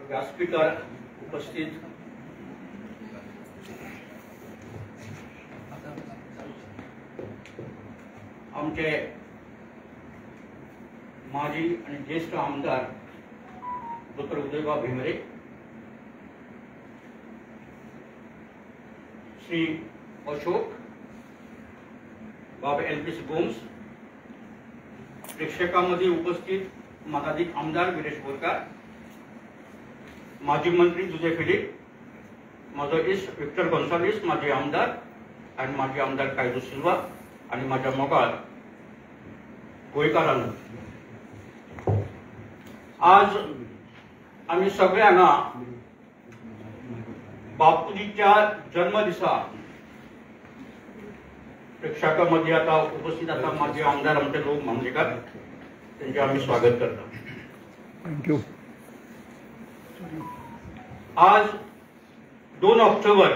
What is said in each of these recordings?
व्यासपीठार उपस्थित आमचे माजी आणि ज्येष्ठ आमदार डॉक्टर उदयबा भेंबरे, श्री अशोक बाबा एलपीसी गोम्स, प्रेक्षकांमध्ये उपस्थित माजी आमदार विरेश बोरकार, माजी मंत्री जुजे फिलिप, माझा इष्ट विक्टर गोन्साल्विस माजी आमदार आणि माजी आमदार कायदो सिल्वा आणि माझ्या मोगाळ गोयकारांना आज आम्ही सगळ्यांना बापूजीच्या जन्मदिसा प्रेक्षकांमध्ये आता उपस्थित आता माजी आमदार आमचे लोक मामलेकर त्यांचे आम्ही स्वागत करतो. थँक्यू. आज 2 ऑक्टोबर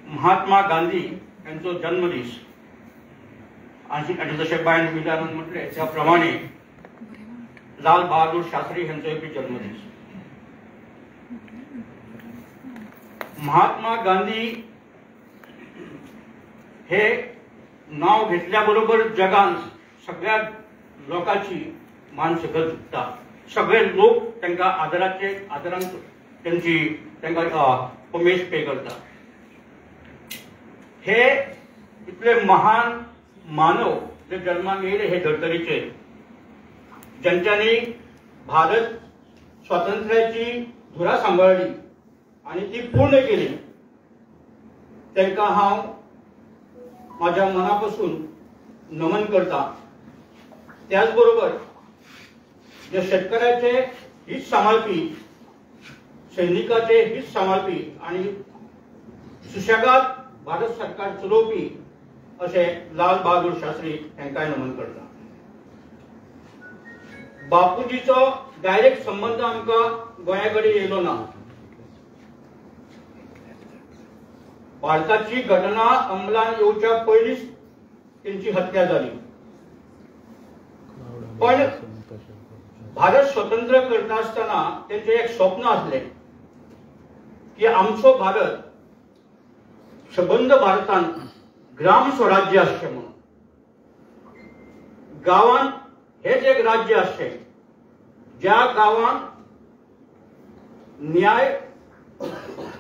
महात्मा गांधी यांचा जन्मदिस आणि जसे बायन विधान म्हटले त्याप्रमाणे लाल बहादूर शास्त्री यांचा जन्मदिस. महात्मा गांधी हे नाव घेतल्याबरोबर जगान सगळ्या लोकांची मान सकल झुकता. सगळे लोक त्यांना आदरान त्यांची उमेश पे करतात. हे इतले महान मानव जे जन्माक येयले हे धर्तरेचे, ज्यांच्यानी भारत स्वातंत्र्याची धुरा सांभाळली आणि ती पूर्ण केली, त्यांना हांव माझ्या मनापासून नमन करता. त्याचबरोबर जे शेतकऱ्याचे हित सांभाळपी, सैनिकाचे हित सांभाळपी आणि सुशेगाद भारत सरकार चलोवपी असे लाल बहादूर शास्त्री हांकां नमन करता. बापूजीचो डायरेक्ट संबंध आमकां गोंया कडेन येयलो ना. भारताची घटना अंमलान येवच्या पयलींच त्यांची हत्या झाली. पण भारत स्वतंत्र करता आसतना त्यांचे एक स्वप्न आसले की आमचो भारत सबंद भारतान ग्राम स्वराज्य आसचें म्हणून. गांवांत हेच एक राज्य आसचें ज्या गांवांत न्याय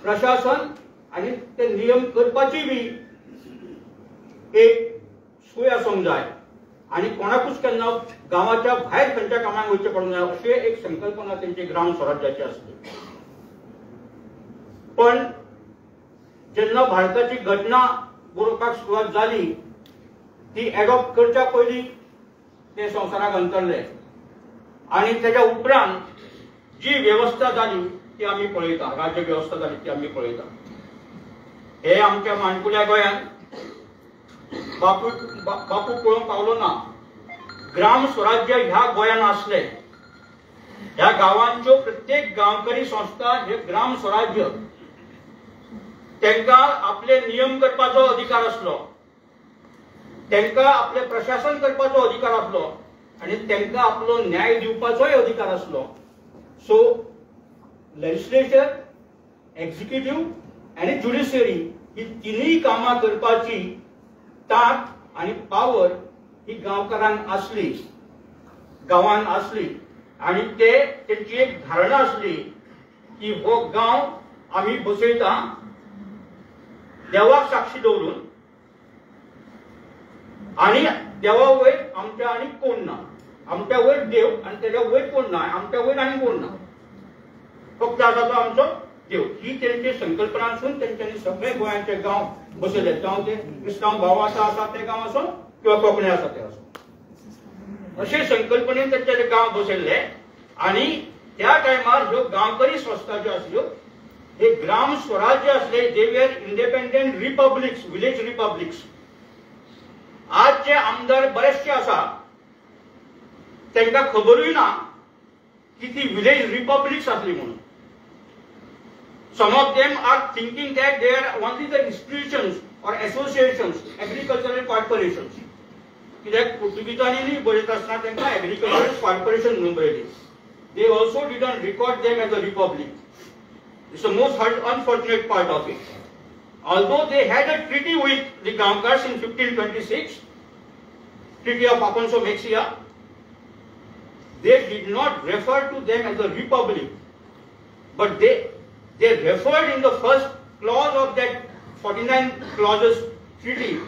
प्रशासन आणि ते नियम करपाची बी एक सोय आसूंक जाय आणि कोणाकूच केन्ना गांवाच्या भायर खंयच्या कामाक वयचें पडूंक जाय अशी एक संकल्पना त्यांची ग्राम स्वराज्याची आसली. पण जेन्ना भारताची घटना बरोवपाक सुरवात जाली ती एडॉप्ट करच्या पयलीं ते संवसाराक अंतरले आणि तेच्या उपरांत जी व्यवस्था जाली ती आमी पळयता, राज्य व्यवस्था जाली ती आमी पळयता. हे आमच्या माणकुल्या गोंयांत बापू पळोवंक पावलो ना. ग्राम स्वराज्य ह्या गोंयांत आसले. ह्या गांवांच्यो प्रत्येक गांवकरी संस्था हे ग्राम स्वराज्य तांकां आपले नियम करपाचो अधिकार आसलो, तांकां आपले प्रशासन करपाचो अधिकार आसलो आणि तांकां आपलो न्याय दिवपाचोय अधिकार आसलो. सो लेजिस्लेचर, एक्झिक्युटिव्ह आणि ज्युडिशियरी ही तिन्ही कामां करपाची तांक आणि पावर ही गांवकारांक आसली, गांवांत आसली आणि तेंची एक धारणा आसली की हो गांव आमी बसयता देवाक साक्षी दवरून आणि देवा वयर आमच्या आनी कोण ना. आमच्या वयर देव आणि तेच्या वयर कोण ना, आमच्या वयर आनी कोण ना, फक्त आसा तो आमचो देव. ही त्यांची संकल्पना आसून त्यांच्यानी सगळे गोंयांचे गांव बसयले. जावं ते क्रिस्तांव भाव आसा ते गांव आसूं किंवा कोंकणी आसा ते आसूं, अशे संकल्पनेन त्यांचे गांव बसयल्ले. आणि त्या टायमार ह्यो गांवकरी संस्था ज्यो आसल्यो हे ग्राम स्वराज्य असले. They were independent republics, village republics. आज जे आमदार बरेचशे आसा तांकां खबरूय ना की ती विलेज रिपब्लिक्स आसली म्हणून. Some of them are thinking that they are only the institutions or associations, agricultural corporations. कित्याक पुर्तुगीजांनी बरयता आसतना तांकां एग्रीकल्चरल कॉर्पोरेशन म्हणून बरयली. they also didn't record them as a republic. It's the most unfortunate part of it. Although they had a treaty with the Gaonkars in 1526, Treaty of Afonso-Mexia, they did not refer to them as a republic, but they referred in the first clause of that 49 clauses treaty.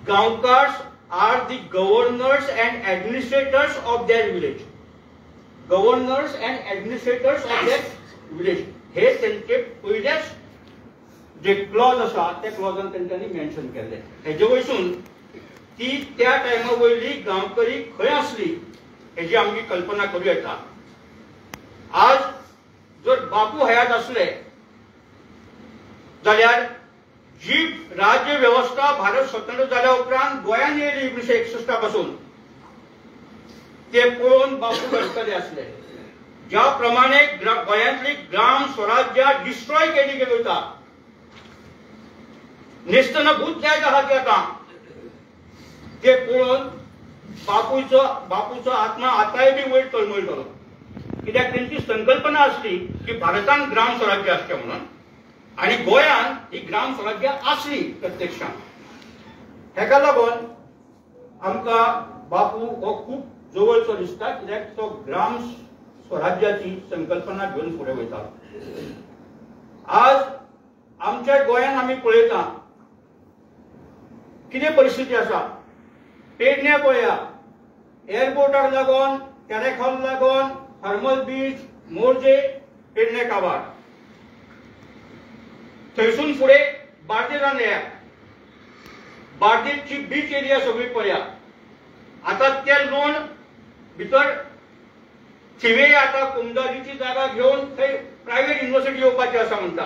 Gaonkars are the governors and administrators of their village. Governors and administrators of their village. हे त्यांचे पहिलेच जे clause असा त्या क्लॉजान त्यांनी mention केले. हेजे वयसून ती त्या टायमा वयली गांवकरी खंय आसली हेजी आमची कल्पना करूं येता. आज जर बापू हयात असले जाल्यार जी राज्य व्यवस्था भारत स्वतंत्र जाल्या उपरांत गोंयान येयली 1961 पासून ते पळोवन बापू रडटले असले. ज्या प्रमाणे गोंयांतली ग्राम स्वराज्य डिस्ट्रॉय केली गेली होता, नेस्तनभूत जायत आहा ती आता, ते पळोवन बापूचो आत्मा आताय बी वयर तळमळटलो. कित्याक त्यांची संकल्पना असली की भारतान ग्राम स्वराज्य असचें म्हणून, आणि गोंयान ही ग्राम स्वराज्य असली प्रत्यक्षात. हेका लागून आमकां बापू हो खूब जवळचो दिसता, कित्याक तो ग्राम स्वराज्याची संकल्पना घेऊन फुडें वयता. आज आमच्या गोंयान आमी पळयता कितें परिस्थिती आसा. पेडण्या पळया, एअरपोर्टाक लागून, तेरेखोल लागून, हरमल बीच, मोरजे, पेडणे काबार, थंयसून फुडें बार्देजान येया. बार्देजची बीच एरिया सगळी पळया. आता ते लोण भितर थिवे आता कुमदाजीची जागा घेऊन थंय प्रायव्हेट युनिव्हर्सिटी येवपाची आसा म्हणटा.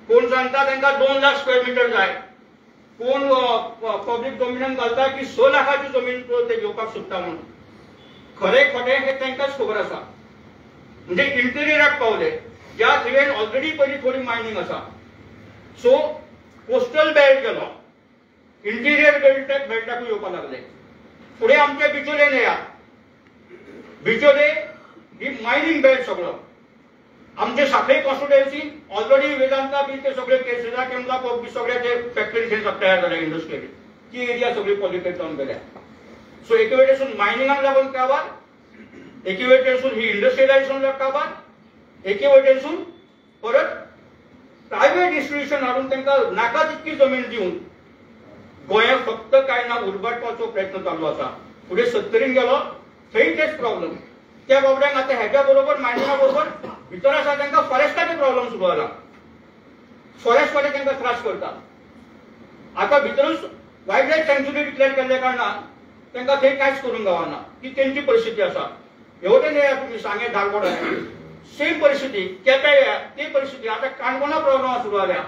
कोण सांगता तांकां 2 लाख स्क्वेअर मीटर जाय, कोण पब्लीक डोमिनान घालता की 6 लाखाची जमीन ते घेवपाक सोदता म्हणून. खरें खोटें हे तांकांच खबर आसा. म्हणजे इंटेरियराक पावले, ज्या थिवेन ऑलरेडी पयलीं थोडी मायनिंग आसा. सो कोस्टल बेल्ट गेलो, इंटिरियर बेल्टाकूय येवपाक लागले. फुडें आमच्या बिचोलेन येया. बिचोले ही मायनिंग बेल्ट सगळो. आमचे सांखळी कॉन्स्टिट्युएन्सी ऑलरेडी वेदांता बी ते सगळे केसेसा केमला बी सगळे ते फॅक्टरी तयार जाल्या इंडस्ट्रियली. ती एरिया सगळी पॉल्युटेड जावन गेल्या. सो एके वटेनसून मायनिंगाक लागून काबार, एके वटेनसून ही इंडस्ट्रियलायझेशन काबार, एके वटेनसून परत प्रायव्हेट इन्स्टिट्यूशन हाडून तांकां नाका तितकी जमीन दिवन गोंयाक फक्त काय ना उरबाटपाचो प्रयत्न चालू आसा. फुडें 70 गेलो थंय तेच प्रॉब्लेम. त्या बाबड्यांक आता हेच्या बरोबर मायनिंगा बरोबर भितर आसा तांकां फॉरेस्टाचे प्रॉब्लेम सुरू जाला. फॉरेस्ट वाले तांकां त्रास करता. आता भितरूच वायल्ड लायफ सँक्च्युरी डिक्लेअर केल्ल्या कारणान तांकां थंय कांयच करूंक गावना. ती तेंची परिस्थिती आसा. हेवटेन येया तुमी सांगे धारगोडा सेम परिस्थिती, केप्यां येया ती परिस्थिती. आता काणकोणा प्रॉब्लेम सुरू जाल्या.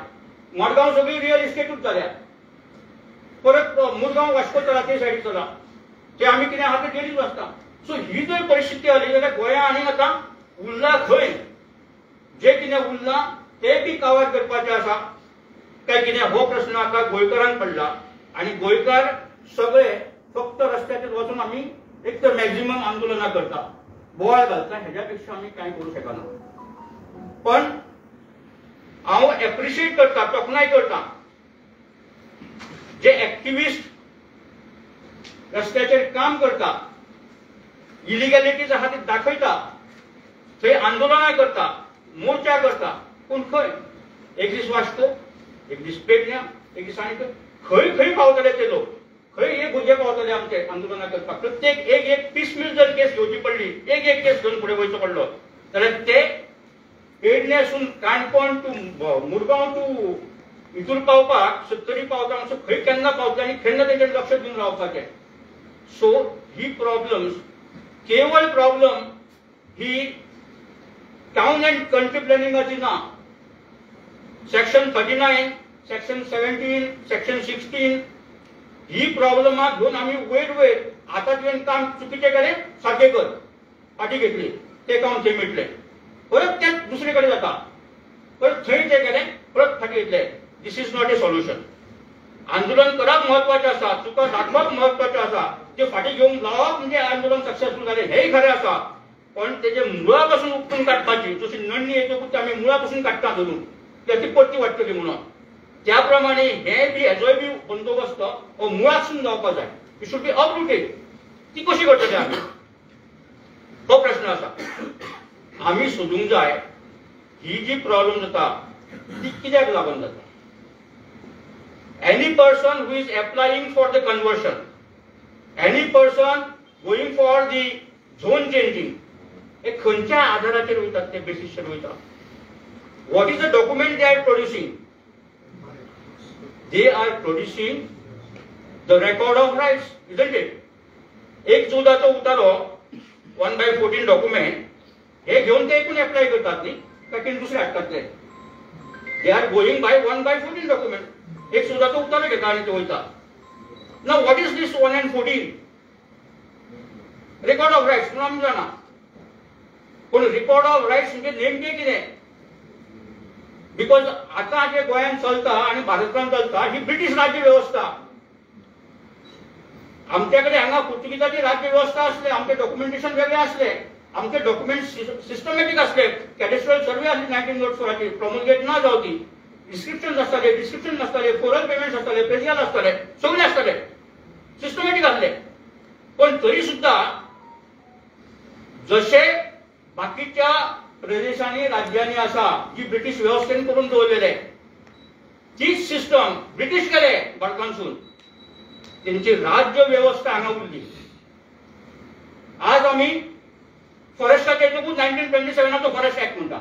मडगांव सगळी रियल इस्टेटूच जाल्या. परत मुरगांव वास्को ते सायडीक चला, ते आमी कितें आहा ते डेलीच आसता. सो ही जर परिस्थिती आली जाल्यार गोंया आनी आतां उरला खंय? जे कितें उरला ते बी कावर करपाचें आसा काय कितें, हो प्रश्न आतां गोंयकारांक पडला. आनी गोंयकार सगळे फक्त रस्त्याचेर वचून आमी एक तर मॅक्झिमम आंदोलनां करता, बोवाळ घालता, हेज्या पेक्षा आमी कांय करूं शकना. पण हांव एप्रिशिएट करता, तोखणाय करता जे एक्टिविस्ट रस्त्याचेर काम करता, इलिगॅलिटीज आहा ती दाखयता, थंय आंदोलनां करता, मोर्चा करता. पूण खंय? एक दीस वास्को, एक दीस पेडण्या, एक दीस आनी खंय खंय पावतले ते लोक, खंय हे भुरगे पावतले आमचे आंदोलनां करपाक. प्रत्येक एक पीसमील जर केस घेवची पडली, एक केस घेवन फुडें वयचो पडलो जाल्यार ते पेडण्यासून काणकोण टू मुरगांव टू इतूर पावपाक 70 पावता असो खंय केन्ना पावतले आनी केन्ना तेचेर लक्ष दिवन रावपाचें. सो ही प्रॉब्लम्स केवळ प्रॉब्लम ही टाउन अँड कंट्री प्लॅनिंगाची ना. सेक्शन 39, सेक्शन 17, सेक्शन 16 ही प्रॉब्लेमाक घेवन आमी वयर आता तुवें काम चुकीचें केलें सारकें कर, फाटी घेतली, ते काम थंय मिटलें, परत तें दुसरे कडेन जाता, परत थंय तें केलें, परत फाटी घेतलें. This is not a solution. आंदोलन करप महत्वाचें आसा, चुका दाखोवप महत्वाचें आसा, ते फाटी घेवन लावप म्हणजे आंदोलन सक्सेसफूल जालें हेंय खरें आसा. पण तेजे मुळापासून उपटून काढपाची, जशी नडणी येतो ते आम्ही मुळापासून काढता धरून त्याची परती वाटतली म्हणून, त्याप्रमाणे हे बी हेजोय बी बंदोबस्त हो मुळासून जावपा जाय. It should be uprooted. ती कशी करतले आमी, हो प्रश्न आसा. आमी सोदूंक जाय ही जी प्रॉब्लेम जाता ती कित्याक लागून जाता. Any person who is applying for the conversion, any person going for the zone changing, हे खंयच्या आधाराचेर वयतात, ते बेसिसचेर वयतात. What is the document they are producing? They are producing the record of rights, isn't it? एक चौदाचो उतारो 1/14 document हे घेऊन ते एकूण apply करतात न्ही, काय दुसरे हाडटात ते. They are going by 1/14 document. एक सुद्धाचो उतारो घेता आणि ते वयता. नाव what is this 1 and 14 record of rights म्हणून आमी जाणा, पण रेकॉर्ड ऑफ रायट्स म्हणजे नेमकें कितें. बिकॉज आतां जे गोंयांत चलता आणि भारतांत चलता ही ब्रिटीश राज्य वेवस्था. आमचे कडेन हांगा पुर्तुगीजाची राज्य वेवस्था आसले, आमचे डॉक्युमेंटेशन वेगळे आसले, आमचे डॉक्युमेंट सिस्टमॅटिक आसले. कॅडेस्ट्रल सर्वे आसली 1904ची, प्रोमुलगेट ना जावती. डिस्क्रिप्शन आसताले, डिस्क्रिप्शन नासताले, फोरल पेमेंट्स आसताले, पेजियल आसताले, सगळे आसताले, सिस्टमॅटिक आसले. पण तरी सुद्धा जशे बाकीच्या प्रदेशांनी राज्यांनी आसा जी ब्रिटीश व्यवस्थेन करून दवरलेले तीच सिस्टम ब्रिटीश केले भारतांसून. त्यांची राज्य व्यवस्था हांगा उरली. आज आमी फॉरेस्टाचेर 1927चो फॉरेस्ट ऍक्ट म्हणटा.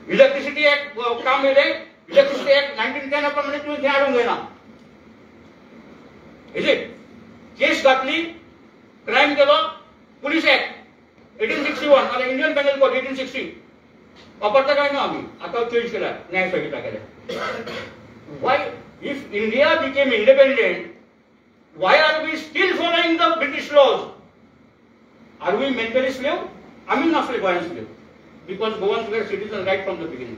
इलेक्ट्रिसिटी ऍक्ट काम येयले, इलेक्ट्रिसिटी ऍक्ट 1910 प्रमाणे तुम्ही हाडूंक जायना. Is it. केस घातली, क्रायम केलो, पुलीस ऍक्ट 1861 आणि इंडियन पेनल कोड 1860 वापरता काय ना आम्ही. आता चेंज केला, न्याय संहिता केल्या. Why if India became independent, why are we still following the British laws? Are we mentally slave? आम्ही नासले गोंयान slave. Because Goans were citizens right from the beginning.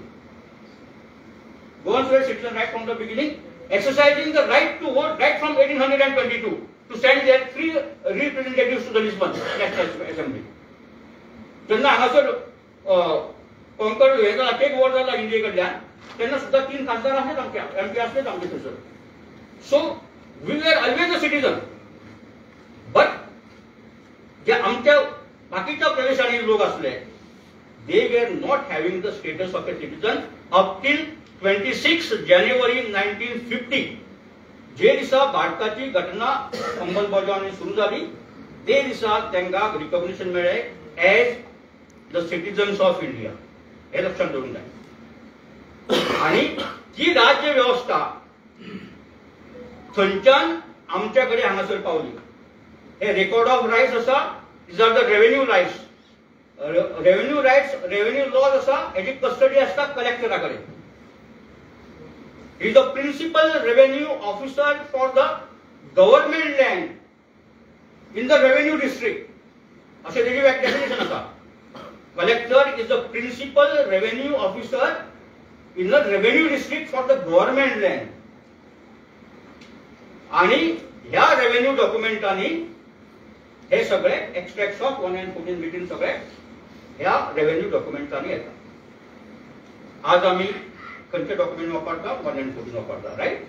Goans were citizens right from the beginning, exercising the right to vote right from 1822 to send their 3 representatives to the Lisbon National Assembly. त्यांना हांगासर कोंकण हे जाला, take over जाला इंडिये कडल्यान, त्यांना सुद्धा 3 खासदार आसलेत, आमच्या MP आसलेत आमचे थंयसर. So we were always a citizen. But जे आमच्या बाकीच्या प्रदेशांनी लोक असले, they were not having the status of a citizen up till 26 January 1950. जे दिसा भारताची घटना अंमलबजावणी सुरू झाली ते दिसा त्यांना रिकॉग्निशन मिळेल as the citizens of India. हे लक्षात ठेवून द्या. आणि ती राज्य व्यवस्था थंयच्यान आमच्याकडे हांगासर पावली. हे रेकॉर्ड ऑफ रायट्स आसा, these are the revenue rights. Revenue rights, revenue laws असा, याची कस्टडी असता कलेक्टराकडे. ही the principal revenue officer for the government land in the revenue district, असे त्याची डेफिनेशन असा. Collector is the principal revenue officer in the revenue district for the government land. आणि ह्या रेव्हेन्यू डॉक्युमेंटांनी हे सगळे एक्स्ट्रॅक्ट्स ऑफ 1 and 14 मिटींग सगळे ह्या revenue डॉक्युमेंटांनी येतात. आज आम्ही खंयचे डॉक्युमेंट वापरता? 1 and 14 वापरता, राईट.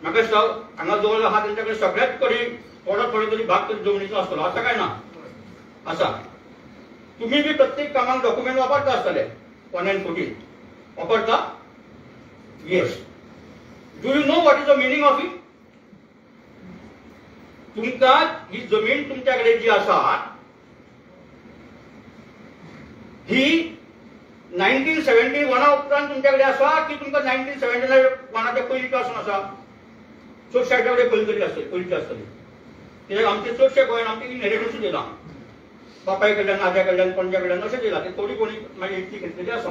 म्हाका दिसता हांगा जवळ हा त्यांच्याकडे सगळ्यात कडेन थोडा तरी भाग तरी जमनीचो आसतलो, आसा काय ना? आसा. तुम्ही बी प्रत्येक कामाक डॉक्युमेंट वापरता आसतले. 1 and 14 वापरता? Yes. Do you know what is the meaning of it? तुमकां ही जमीन तुमच्याकडे जी आसा ही 1971 उपरांत तुमच्याकडे आसा की तुमकां 1971च्या पयलींच्या पासून आसा? चडशा कडेन पयलींची आसतली. कित्याक आमचे चडशे गोंयान आमचे इनहेरिटन्स दिला, बापाय कडल्यान, आज्या कडल्यान, पणज्या कडल्यान अशें दिला. ते थोडी कोणी मागीर इतली घेतलेली आसा.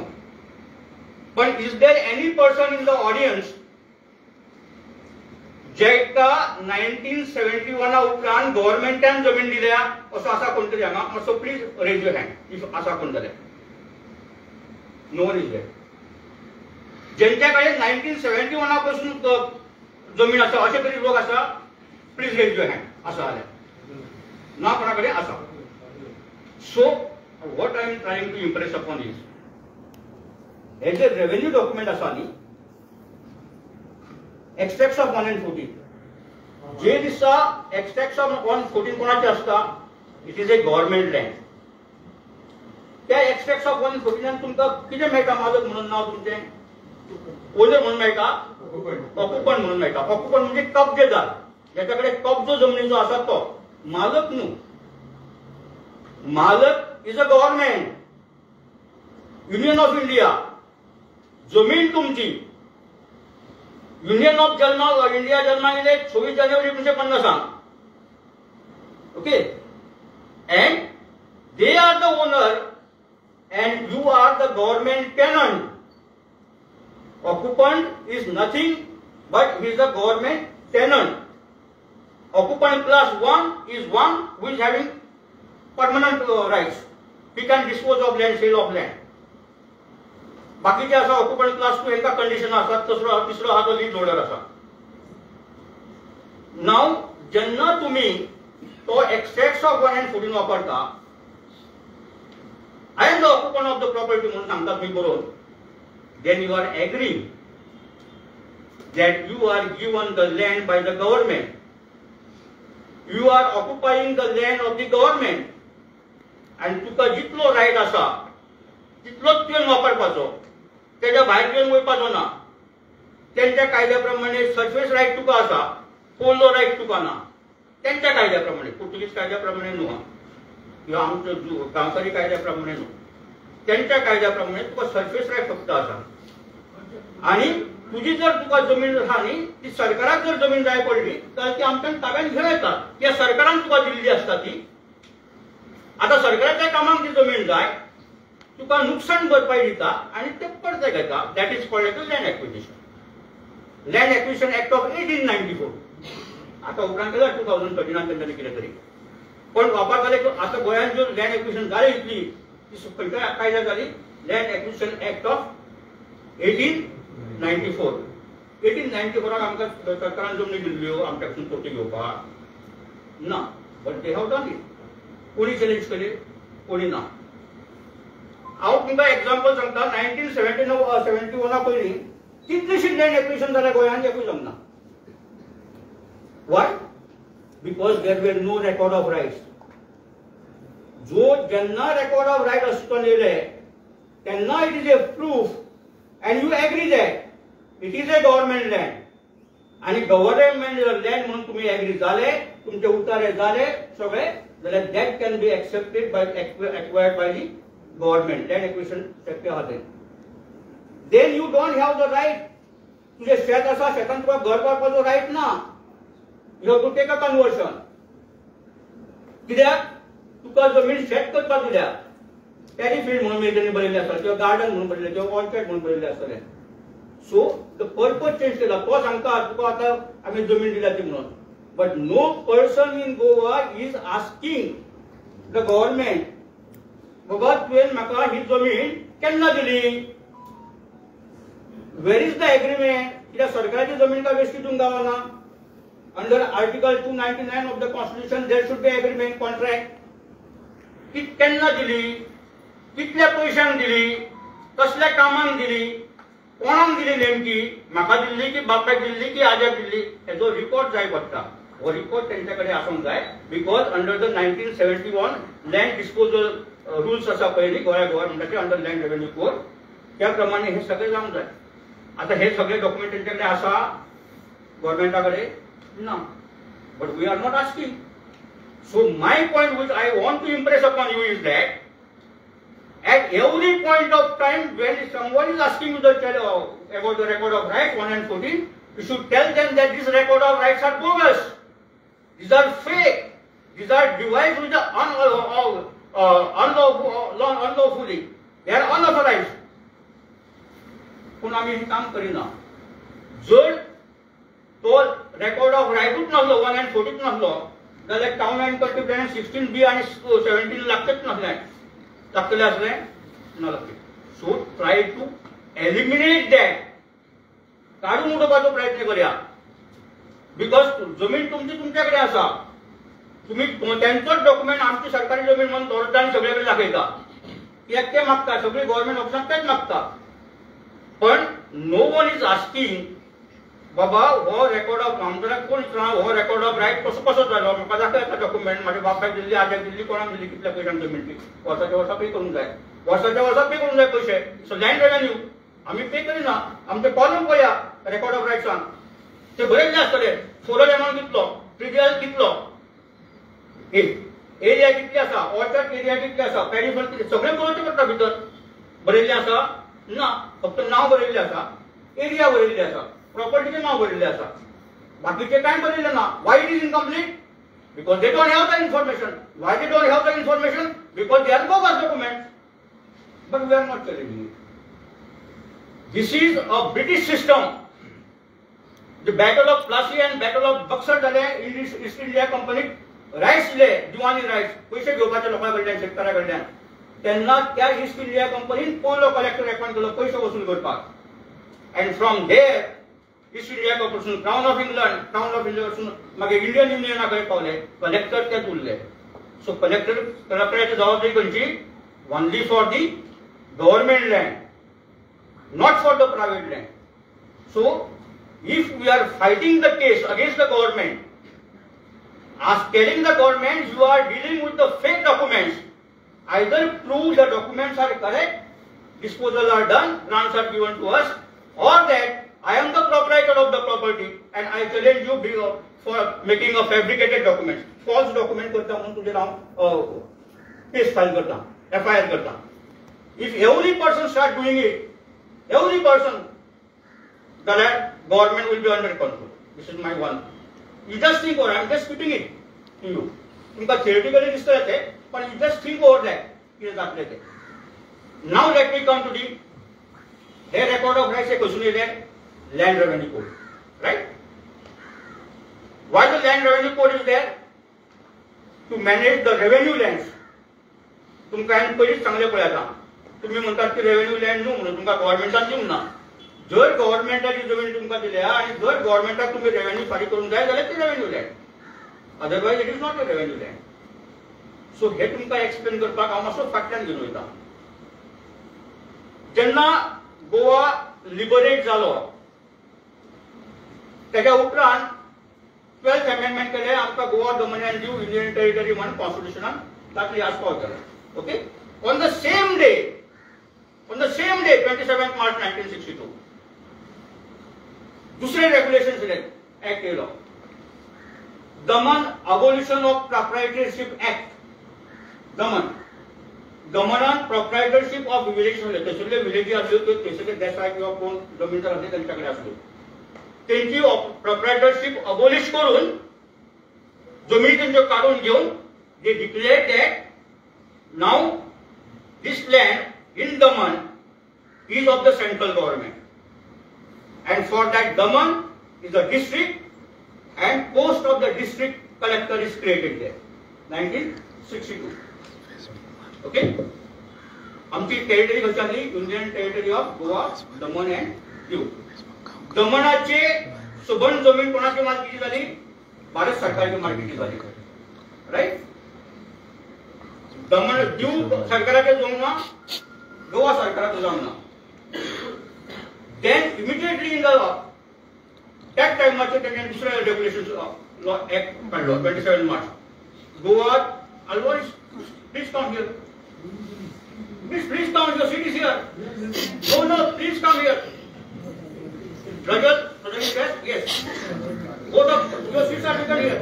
पण is there any person in the audience जेका 1971 उपरांत गव्हर्नमेंटान जमीन दिल्या असो आसा कोण तरी हांगा? मातसो please raise your hand if आसा कोण जाल्यार. No one is there. ज्यांच्या कडेन 1971 पासून जमीन आसा अशे तरी लोक आसा? Please raise your hand. आसा जाल्यार. ना कोणा कडेन आसा? So what I am trying to impress upon is, as a revenue document असा न्ही, extracts of 1 and 14 जे दिसता extracts of 1 and 14 कोणाचे असता, it is a government land. त्या extracts of 1 and 14 तुमका कितें मेळटा मालक म्हणून नाव तुमचें, ओनर म्हणून मेळटा, ऑक्युपंट म्हणून मेळटा. ऑक्युपंट म्हणजे कब्जेदार, ज्याच्याकडे कब्जो जमनीचो आसा तो. मालक न्हू, मालक is a government, union of India. जमीन तुमची. युनियन ऑफ इंडिया जन्माक येयले 26 January 1950. Okay, and they are the owner and you are the government tenant. Occupant is nothing but he is a government tenant. Occupant plus 1 is one who is having permanent rights. He can dispose of land, sale of land. बाकीचे असा ऑक्युपंट class 2 हेंका condition असतात. तिसरो हा तो lease holder असा. नाव जेन्ना तुम्ही तो एक्स्ट्रॅक्ट्स ऑफ 1 and 14 वापरता, I am the occupant of the property म्हणून सांगता तुम्ही बरोबर, then you are agreeing that you are given the land by the government. You are occupying the land of the government. आणि तुका जितलो राईट असा तितलोच तुवें वापरपाचो, तेच्या भायर तुवें वयपाचो ना. त्यांच्या कायद्याप्रमाणे सर्फेस राईट तुका असा, पोलो राईट तुका ना. त्यांच्या कायद्याप्रमाणे, पुर्तुगीज कायद्याप्रमाणे न्हू किंवा आमच्या गांवकारी कायद्याप्रमाणे न्हू, त्यांच्या कायद्याप्रमाणे तुका सर्फेस राईट फक्त असा. आणि तुझी जर तुका जमीन आसा न्ही, ती सरकाराक जर जमीन जाय पडली तर ती आमच्यान ताब्यात घेवन येतात. त्या सरकारान तुका दिल्ली असता ती. आता सरकाराच्या कामाक ती जमीन जाय, तुका नुकसान भरपाई दिता आणि ते परते घेता. That is called as land acquisition. Land acquisition act of 1894. आता उपरांत केला 2013 तेंच्यानी कितें तरी, पण वापरताले. आता गोंयांत ज्यो लँड एक्विजिशन जाली इतली, ती खंयच्या कायद्यात जाली, लँड एक्विजिशन ऍक्ट ऑफ 1894. 1894 आमकां सरकारान जमनी दिल्ल्यो आमच्या कडसून पोटी घेवपाक ना, but they have done it. कोणी चॅलेंज केली, कोणी ना. हांव तुमकां एक्झाम्पल सांगता. 1971 पयलीं कितलीशी लँड एक्विजिशन जाल्या गोंयांत, एकूय जमना. Why? Because there were no record of rights. जो जेन्ना रेकॉर्ड ऑफ रायट आसतो येयले तेन्ना it is a proof and you agree that it is a government land. आणि गव्हर्नमेंट लँड म्हणून तुम्ही एग्री झाले, तुमचे उतारे झाले सगळे, जाल्यार that can be accepted by acquired by the government. Land acquisition शक्य आहा ते. Then you don't have the right. तुझे शेत आसा, शेतान तुका घर बांदपाचो राईट ना. You have to take a conversion. कित्याक? तुका जमीन शेत करपाक दिल्या. पॅडी फील्ड म्हणून मेजरनी बरयल्ले आसता, किंवा गार्डन म्हणून बरयल्ले, किंवा ऑर्चर्ड म्हणून बरयल्ले आसतले. सो द पर्पज चेंज केला. तो सांगता तुका आता आम्ही जमीन दिल्या ती म्हणून. But no person in Goa is asking the government, बाबा तुवें म्हाका ही जमीन केन्ना दिली? Where is the agreement? कित्याक सरकाराची जमीन काय वेस्ट हितून गावना. Under article 299 of the constitution there should be agreement, contract. ती केन्ना दिली, कितल्या पयशांक दिली, कसल्या कामांक दिली, कोणाक दिली, नेमकी म्हाका दिल्ली की बापाक दिल्ली की आज्याक दिल्ली, हेजो रिकॉर्ड जाय पडटा. हो रिकॉर्ड तेंच्याकडे आसूंक जाय. Because under the 1971 land disposal rules आसा पयलीं गोंया गव्हर्नमेंटाचे, अंडर लँड रेव्हेन्यू कोड, त्या प्रमाणे हे सगळे जावंक जाय. आता हे सगळे डॉक्युमेंट तेंच्याकडे आसा, गव्हर्नमेंटाकडे ना. But we are not asking. So my point which I want to impress upon you is that at every point of time when someone is asking you about the record of rights 1 and 14, you should tell them that these record of rights are bogus. These are fake. These are devised with the unlawfully. They are unauthorized. पण आम्ही हे काम करिना. जर तो record of रायटूच नसलो, 1 and 14 नसलो, जाल्यार town and कल्टी plan 16B आणि 17 लागतच नसले. लागतले असले ना लागते. So try to eliminate that. काढून उडोवपाचो प्रयत्न करूया. बिकॉज जमीन तुमची तुमच्याकडे आसा, तुम्ही त्यांचोच डॉक्युमेंट आमची सरकारी जमीन म्हणून दौलत आणि सगळ्याकडे दाखयता ते मागता सगळी गव्हर्नमेंट ऑफिसात तेच मागता पण नो वन इज आस्किंग बाबा हो रेकॉर्ड ऑफ आमच्याकडे कोण हो रेकॉर्ड ऑफ राईट कसो जालो म्हाका दाखयता डॉक्युमेंट माझ्या बापाक दिल्ली आज्याक दिल्ली कोणाक दिल्ली कितल्या पयशांची मेळटली वर्साच्या वर्सा पे करूंक जाय वर्साच्या वर्सा पे करूंक जाय पयशे सो लँड रेव्हेन्यू आम्ही पे करिना आमचे कॉलम पळया रेकॉर्ड ऑफ रायट्सान ते बरेचले आसतले सोलर एमाउंट कितलो प्रिडियल कितलो एरिया कितली आसा ऑर्चर्ड एरिया कितली आसा पॅरिफल कितले सगळे बरोवचे पडटा भितर बरयल्ले आसा ना फक्त नाव बरयल्ले आसा एरिया बरयल्ले आसा प्रॉपर्टीचे नाव बरयल्ले आसा बाकीचे काय बरयल्ले ना why it is incomplete because they don't have the information why they don't have the information because they are bogus documents but we are not challenging it this is a British system the battle of Plassey and battle of Buxar जाले East India कंपनीक rights दिले दिवाणी rights पैसे घेवपाचे लोकां कडल्यान शेतकारा कडल्यान तेन्ना त्या ईस्ट इंडिया कंपनीन पयलो कलेक्टर अपॉइंट केलो पैसे वसूल करपाक and from there east India corporation crown of England वरसून मागीर इंडियन युनियना कडेन पावले कलेक्टर तेच उरले सो कलेक्टराची जबाबदारी खंयची only for the government land not for the private land so if we are fighting the case against the government as telling the government you are dealing with the fake documents, either prove the documents are correct, disposal are done, grants are given to us, or that I am the proprietor of the property and I challenge you for making a fabricated document, false document करता म्हणून तुझे नाव case file करता, FIR करता. If every person start doing it, every person, the government will be under control. This is my one. You just think over. I'm just putting it to you. तुमका theoretically दिसता येते, पण you just think over that. कितें जातलें तें. Now let me come to the record of rights कसून येयले land revenue code, right? Why the land revenue code is there? To manage the revenue lands. तुमका हांवें पयलींच सांगलें पळय आतां. तुम्ही म्हणटात की revenue land न्हू म्हणून तुमका गव्हर्नमेंटान दिवंक ना. जर गव्हर्नमेंटाची जमीन तुमका दिल्या आणि जर गव्हर्नमेंटाक तुम्ही रेव्हेन्यू फारीक करून जाय जाल्यार ती revenue land otherwise it is not a revenue land so हे तुमका एक्सप्लेन करपाक हांव मातसो फाटल्यान घेवन वयता जेन्ना गोवा लिबरेट जालो तेच्या उपरांत 12th अमेंडमेंट केले आमकां गोवा दमन एंड दीव युनियन टेरिटरी म्हणून कॉन्स्टिट्यूशनान तातली आस्पाव केलो okay on the same day 27th March 1962 दुसरे रेग्युलेशन एक्ट केलो Daman abolition of proprietorship act दमनान प्रोप्रायटरशिप ऑफ विलेज थंयसरले विलेजी आसल्यो त्यो थंयसरले देसाय किंवा कोण जमीनदार आसले तेंच्या कडेन आसल्यो तेंची प्रोप्रायटरशिप अबोलिश करून जमीन तेंच्यो काडून घेवन they declared that now this land in Daman is of the central government. And for that Daman is a district and post of the district collector is created there. 1962. Okay? आमची टेरिटरी कशी आली union territory of Goa Daman and Diu. दमनाचे सबंद जमीन कोणाची मालकीची झाली भारत सरकारची मालकीची झाली राईट. दमन दीव सरकाराचे जाऊन ना गोवा सरकाराचं जाऊन ना then immediately in the law that time much then दुसरे regulations law act काढलो 27 March Goa always please come here please come your city is here no please come here Rajat yes both of your seats are written here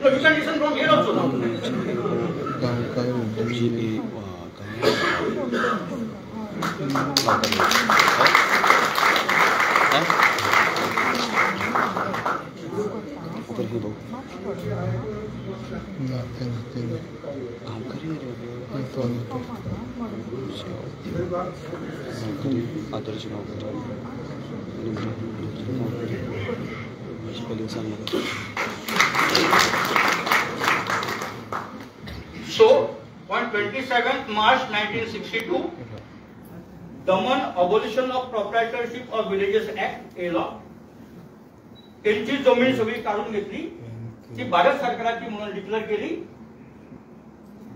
no you can listen from here also now So on 27th March 1962 Daman Abolition of Proprietorship of Villages Act a law त्यांची जमीन सगळी काढून घेतली, ती भारत सरकाराची म्हणून declare केली.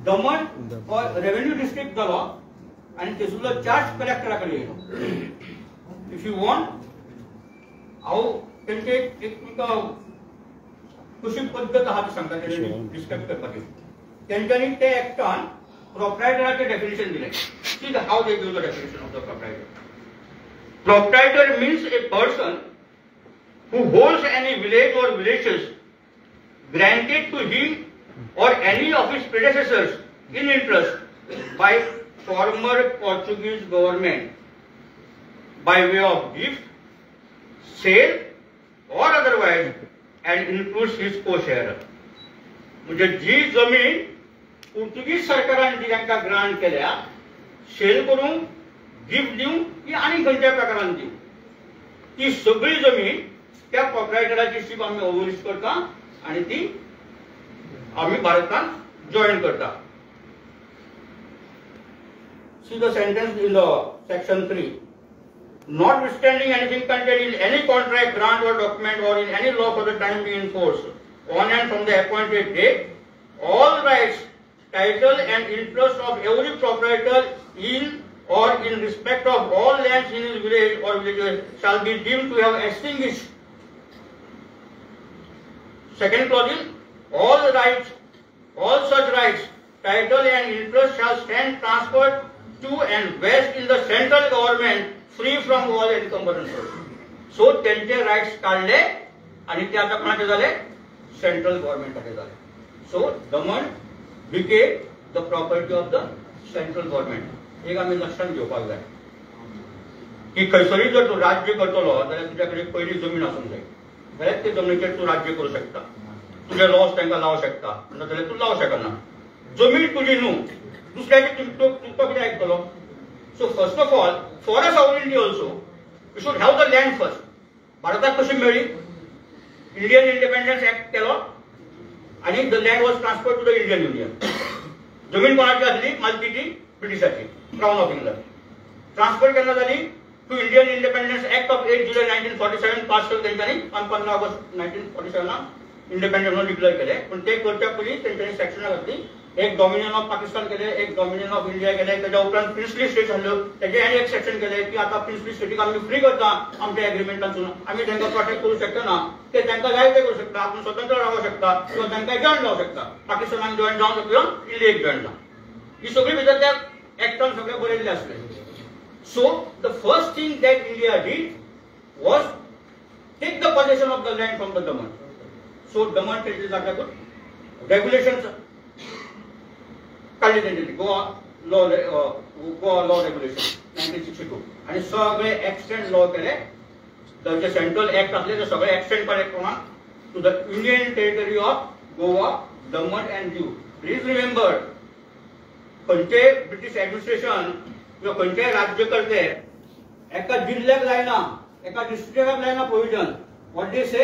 Daman revenue district जालो आणि ते सुद्धा चार्ज कलेक्टराकडे गेलो. इफ यू वॉन्ट हांव त्यांचे एक कशी पद्दत आहा ती सांगता डिस्क्रायब करपाची. त्यांच्यानी ते एक्टान प्रोप्रायटराचे डेफिनेशन दिले. See how they give the definition of the proprietor. Proprietor means a person who holds any village or villages granted to him or any of his predecessors in interest by former Portuguese government by way of gift, sale or otherwise and includes his co-sharer. म्हणजे जी जमीन पोर्तुगीज सरकारान तांकां grant केल्या, cell करून gift दिवं की आनी खंयच्या प्रकारान दिवं, ती सगळी जमीन त्या प्रोप्रायटराची शीप आम्ही ओव्हरलिस्ट करता आणि ती आम्ही भारतात जॉईन करता. See the sentence in the section 3. Notwithstanding anything contained in any contract, grant or document or in any law for the time being in force on and from the appointed date, all rights, title and interest of every proprietor in or in respect of all lands in his village or villages shall be deemed to have extinguished. Second clause, all rights, all such rights, title and interest shall stand transferred to and vest in the central government free from all encumbrances. So त्यांचे rights काढले आणि ते आता कोणाचे झाले? Central गव्हर्नमेंटकडे झाले. So Daman became the property of the central government. एक आम्ही लक्षात घेवपाक जाय की खंयसरी जर तूं राज्य करतलो जाल्यार तुझ्याकडे पहिली जमीन आसूंक जाय, जाल्यार ते जमनीचेर तूं राज्य करू शकता, तुझे लॉस तांकां लावू शकता, नाजाल्यार तूं लावू शकना. जमीन तुजी न्हू, दुसऱ्याची तो कितें आयकतलो? So first of all for a sovereignty also we should have the land first. भारताक कशी मेळ्ळी? इंडियन इंडिपेंडन्स ऍक्ट केलो आणि the land was transferred to the Indian union. जमीन कोणाची आसली? मालकीची ब्रिटिशाची, क्राउन ऑफ इंग्लंड. ट्रान्सफर केन्ना जाली? To Indian independence act of 8 जुलै 1947 पास केलं त्यांच्यानी आणि 15 ऑगस्ट 1947 इंडिपेंडन्स म्हणून डिक्लेअर केले. पण ते करच्या पयलीं त्यांच्यानी सेक्शनां घातली. एक डॉमिनियन ऑफ पाकिस्तान केले, एक डॉमिनियन ऑफ इंडिया केले, त्याच्या उपरांत प्रिन्सली स्टेट झालो, त्याचे आनी एक सेक्शन केले की आता प्रिन्सली स्टेटीक आम्ही फ्री करता आमच्या एग्रीमेंटांतून, आम्ही त्यांना प्रोटेक्ट करू शकना, ते त्यांना जाय ते करू शकता, आपण स्वतंत्र राहू शकता किंवा त्यांना जॉईन जाऊ शकता. पाकिस्तानात जॉईन जाऊ शकता, इंडियेक जॉईन जाऊ. ही सगळी भितर त्या ऍक्टान सगळे बरयल्ले आसले. So the first thing that India did was take the possession of the land from the Daman. So Daman territory जाग्यार रेग्युलेशन्स काढले त्यांनी, गोवा लॉ रेग्युलेशन 1962 आणि सगळे एक्सटेंड लॉ केले. जे सेंट्रल ऍक्ट असले ते सगळे एक्सटेंड केले कोणाक? To the Indian territory of Goa, Daman and Diu. Please remember, खंयचे ब्रिटीश ऍडमिनिस्ट्रेशन किंवा खंयचे राज्यकर्ते एका जिल्ह्याक लायना, एका डिस्ट्रिक्टाक लायना provision. What they say?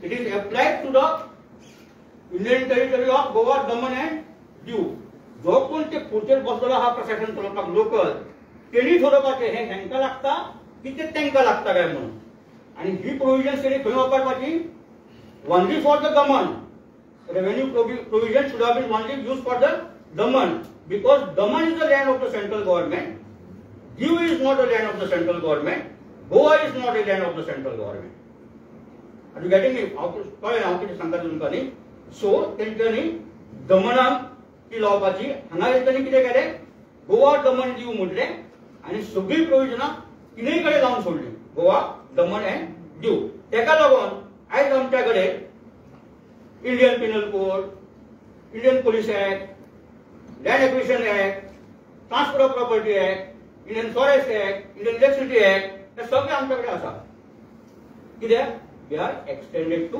It is applied to the Indian territory of Goa, Daman and Diu. जो कोण ते खुर्चेर बसलेलो हा प्रशासन चलोवपाक लोकल, तेणी ठरवपाचें हें हेंकां लागता की ते तेंकां लागता काय म्हणून. आणि ही प्रोविजन्स तेणी खंय वापरपाची? Only for the Daman. Revenue provision should have been only used for the Daman, because Daman is the land of the central government, Diu is not the land of the central government, Goa is not the land of the central government. Are you getting me? कळ्ळें हांव कितें सांगता तुमकां न्ही? सो तेंच्यांनी दमनाक ती लावपाची. हांगा तेंच्यांनी कितें केलें? गोवा, दमन, दीव म्हटलें आनी सगळी प्रोविजनां तिनूय कडेन लावन सोडली, गोवा, दमन अँड दीव. तेका लागून आयज आमच्या कडेन Indian penal code, Indian police act, land acquisition act, transfer of property act, Indian forest act, Indian electricity act, हे सगळे आमच्याकडे आसा. कित्याक? They are extended to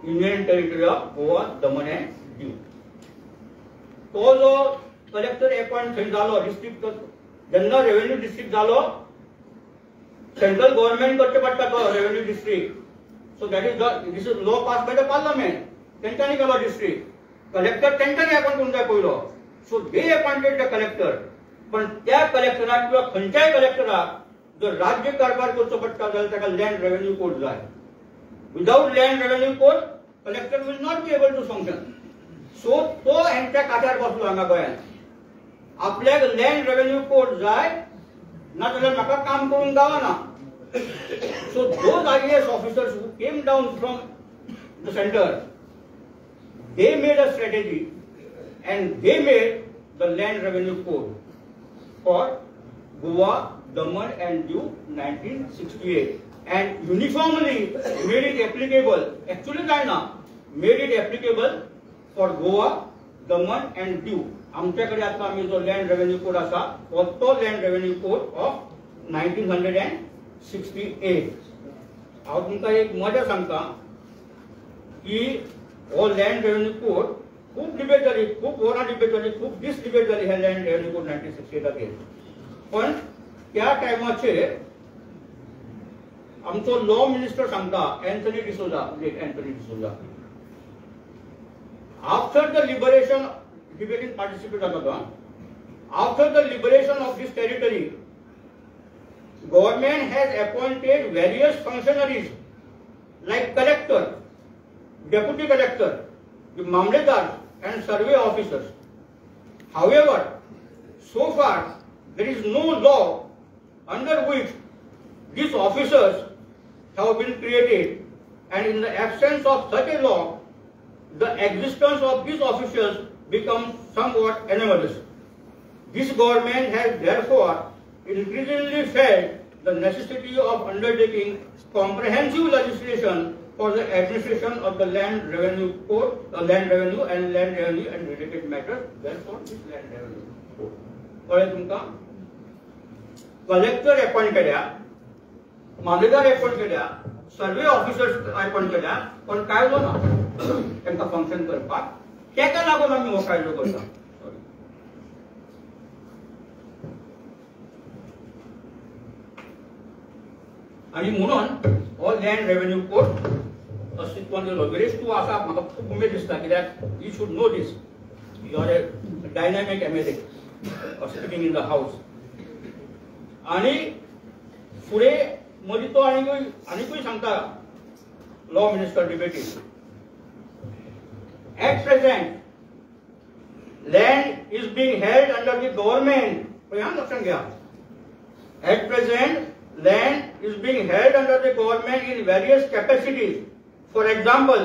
Indian territory of Goa, Daman and Diu. तो जो कलेक्टर अपॉइंट थंय जालो डिस्ट्रिक्ट, जेन्ना रेव्हेन्यू डिस्ट्रिक्ट जालो, सेंट्रल गव्हर्नमेंट करचे पडटा तो revenue district. So that is this is law pass by the parliament. तेंच्यांनी केलो डिस्ट्रिक्ट. कलेक्टर तेंच्यांनी अपॉइंट करून जाय पयलो. सो दे अपॉइंटेड द कलेक्टर. पण त्या कलेक्टराक किंवा खंयच्याय कलेक्टराक जर राज्य कारभार करचो पडटा जाल्यार ताका लँड रेव्हेन्यू कोड जाय. Without land revenue code, collector will not be able to function. So तो यांच्या काट्यार बसलो हांगा गोंयांत. आपल्याक लँड रेव्हेन्यू कोड जाय ना जाल्यार म्हाका काम करून गावना. So those IAS officers who came down from the center, they made a strategy and they made the land revenue code for Goa, Daman and Diu 1968 and uniformly made it applicable. Actually, China made it applicable for Goa, Daman and Diu. आमच्याकडे आता आम्ही जो land revenue code असा तो land revenue code of 1968. हांव तुमकां एक मजा सांगता की हो लँड रेव्हेन्यू कोड खूप डिबेट जाली, खूप वरां डिबेट जाली, खूप दीस डिबेट जाली हे लँड रेव्हेन्यू कोड 1968 पण त्या टायमाचेर आमचो लॉ मिनिस्टर सांगता Anthony D'Souza, Anthony D'Souza, after the liberation debating participate जाता. After the liberation of this territory, government has appointed various functionaries like collector, deputy collector, the mamledar and survey officers. However, so far there is no law under which these officers have been created, and in the absence of such a law, the existence of these officials becomes somewhat anomalous. This government has therefore increasingly felt the necessity of undertaking comprehensive legislation for the administration of the land revenue code, land revenue and related matters. Therefore, this land revenue code. कळ्ळें तुमकां? Collector appoint केल्या, मामलेदार appoint केल्या, सर्वे officers appoint केल्या, पण कायदो ना तांकां फंक्शन करपाक. तेका लागून आमी हो कायदो करता. आणि म्हणून हो लँड रेव्हेन्यू कोड अस्तित्वान येयलो. वेरेज तूं आसा म्हाका खूब उमेद दिसता कित्याक you should know this. You are a dynamic MLA sitting in the house. आणि फुडें मदीं तो आनीकूय सांगता लॉ मिनिस्टर डिबेटीन. At present, land is being held under the government. At present, land is being held under the government in various capacities. For example,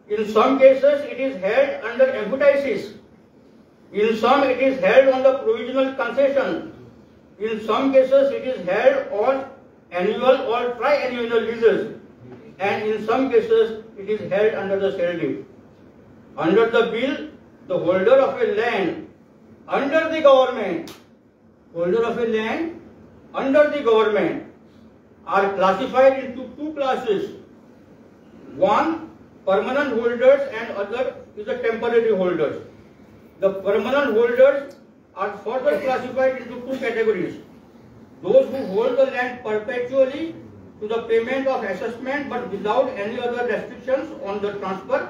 in some cases it is held under emphasis. In some it is held on the provisional concession. In some cases it is held on annual or tri-annual leases. And in some cases it is held under the sale deed. Under the bill, the holder of a land under the government, are classified into two classes. One, permanent holders, and other is the temporary holders. The permanent holders are further classified into two categories. Those who hold the land perpetually to the payment of assessment but without any other restrictions on the transfer,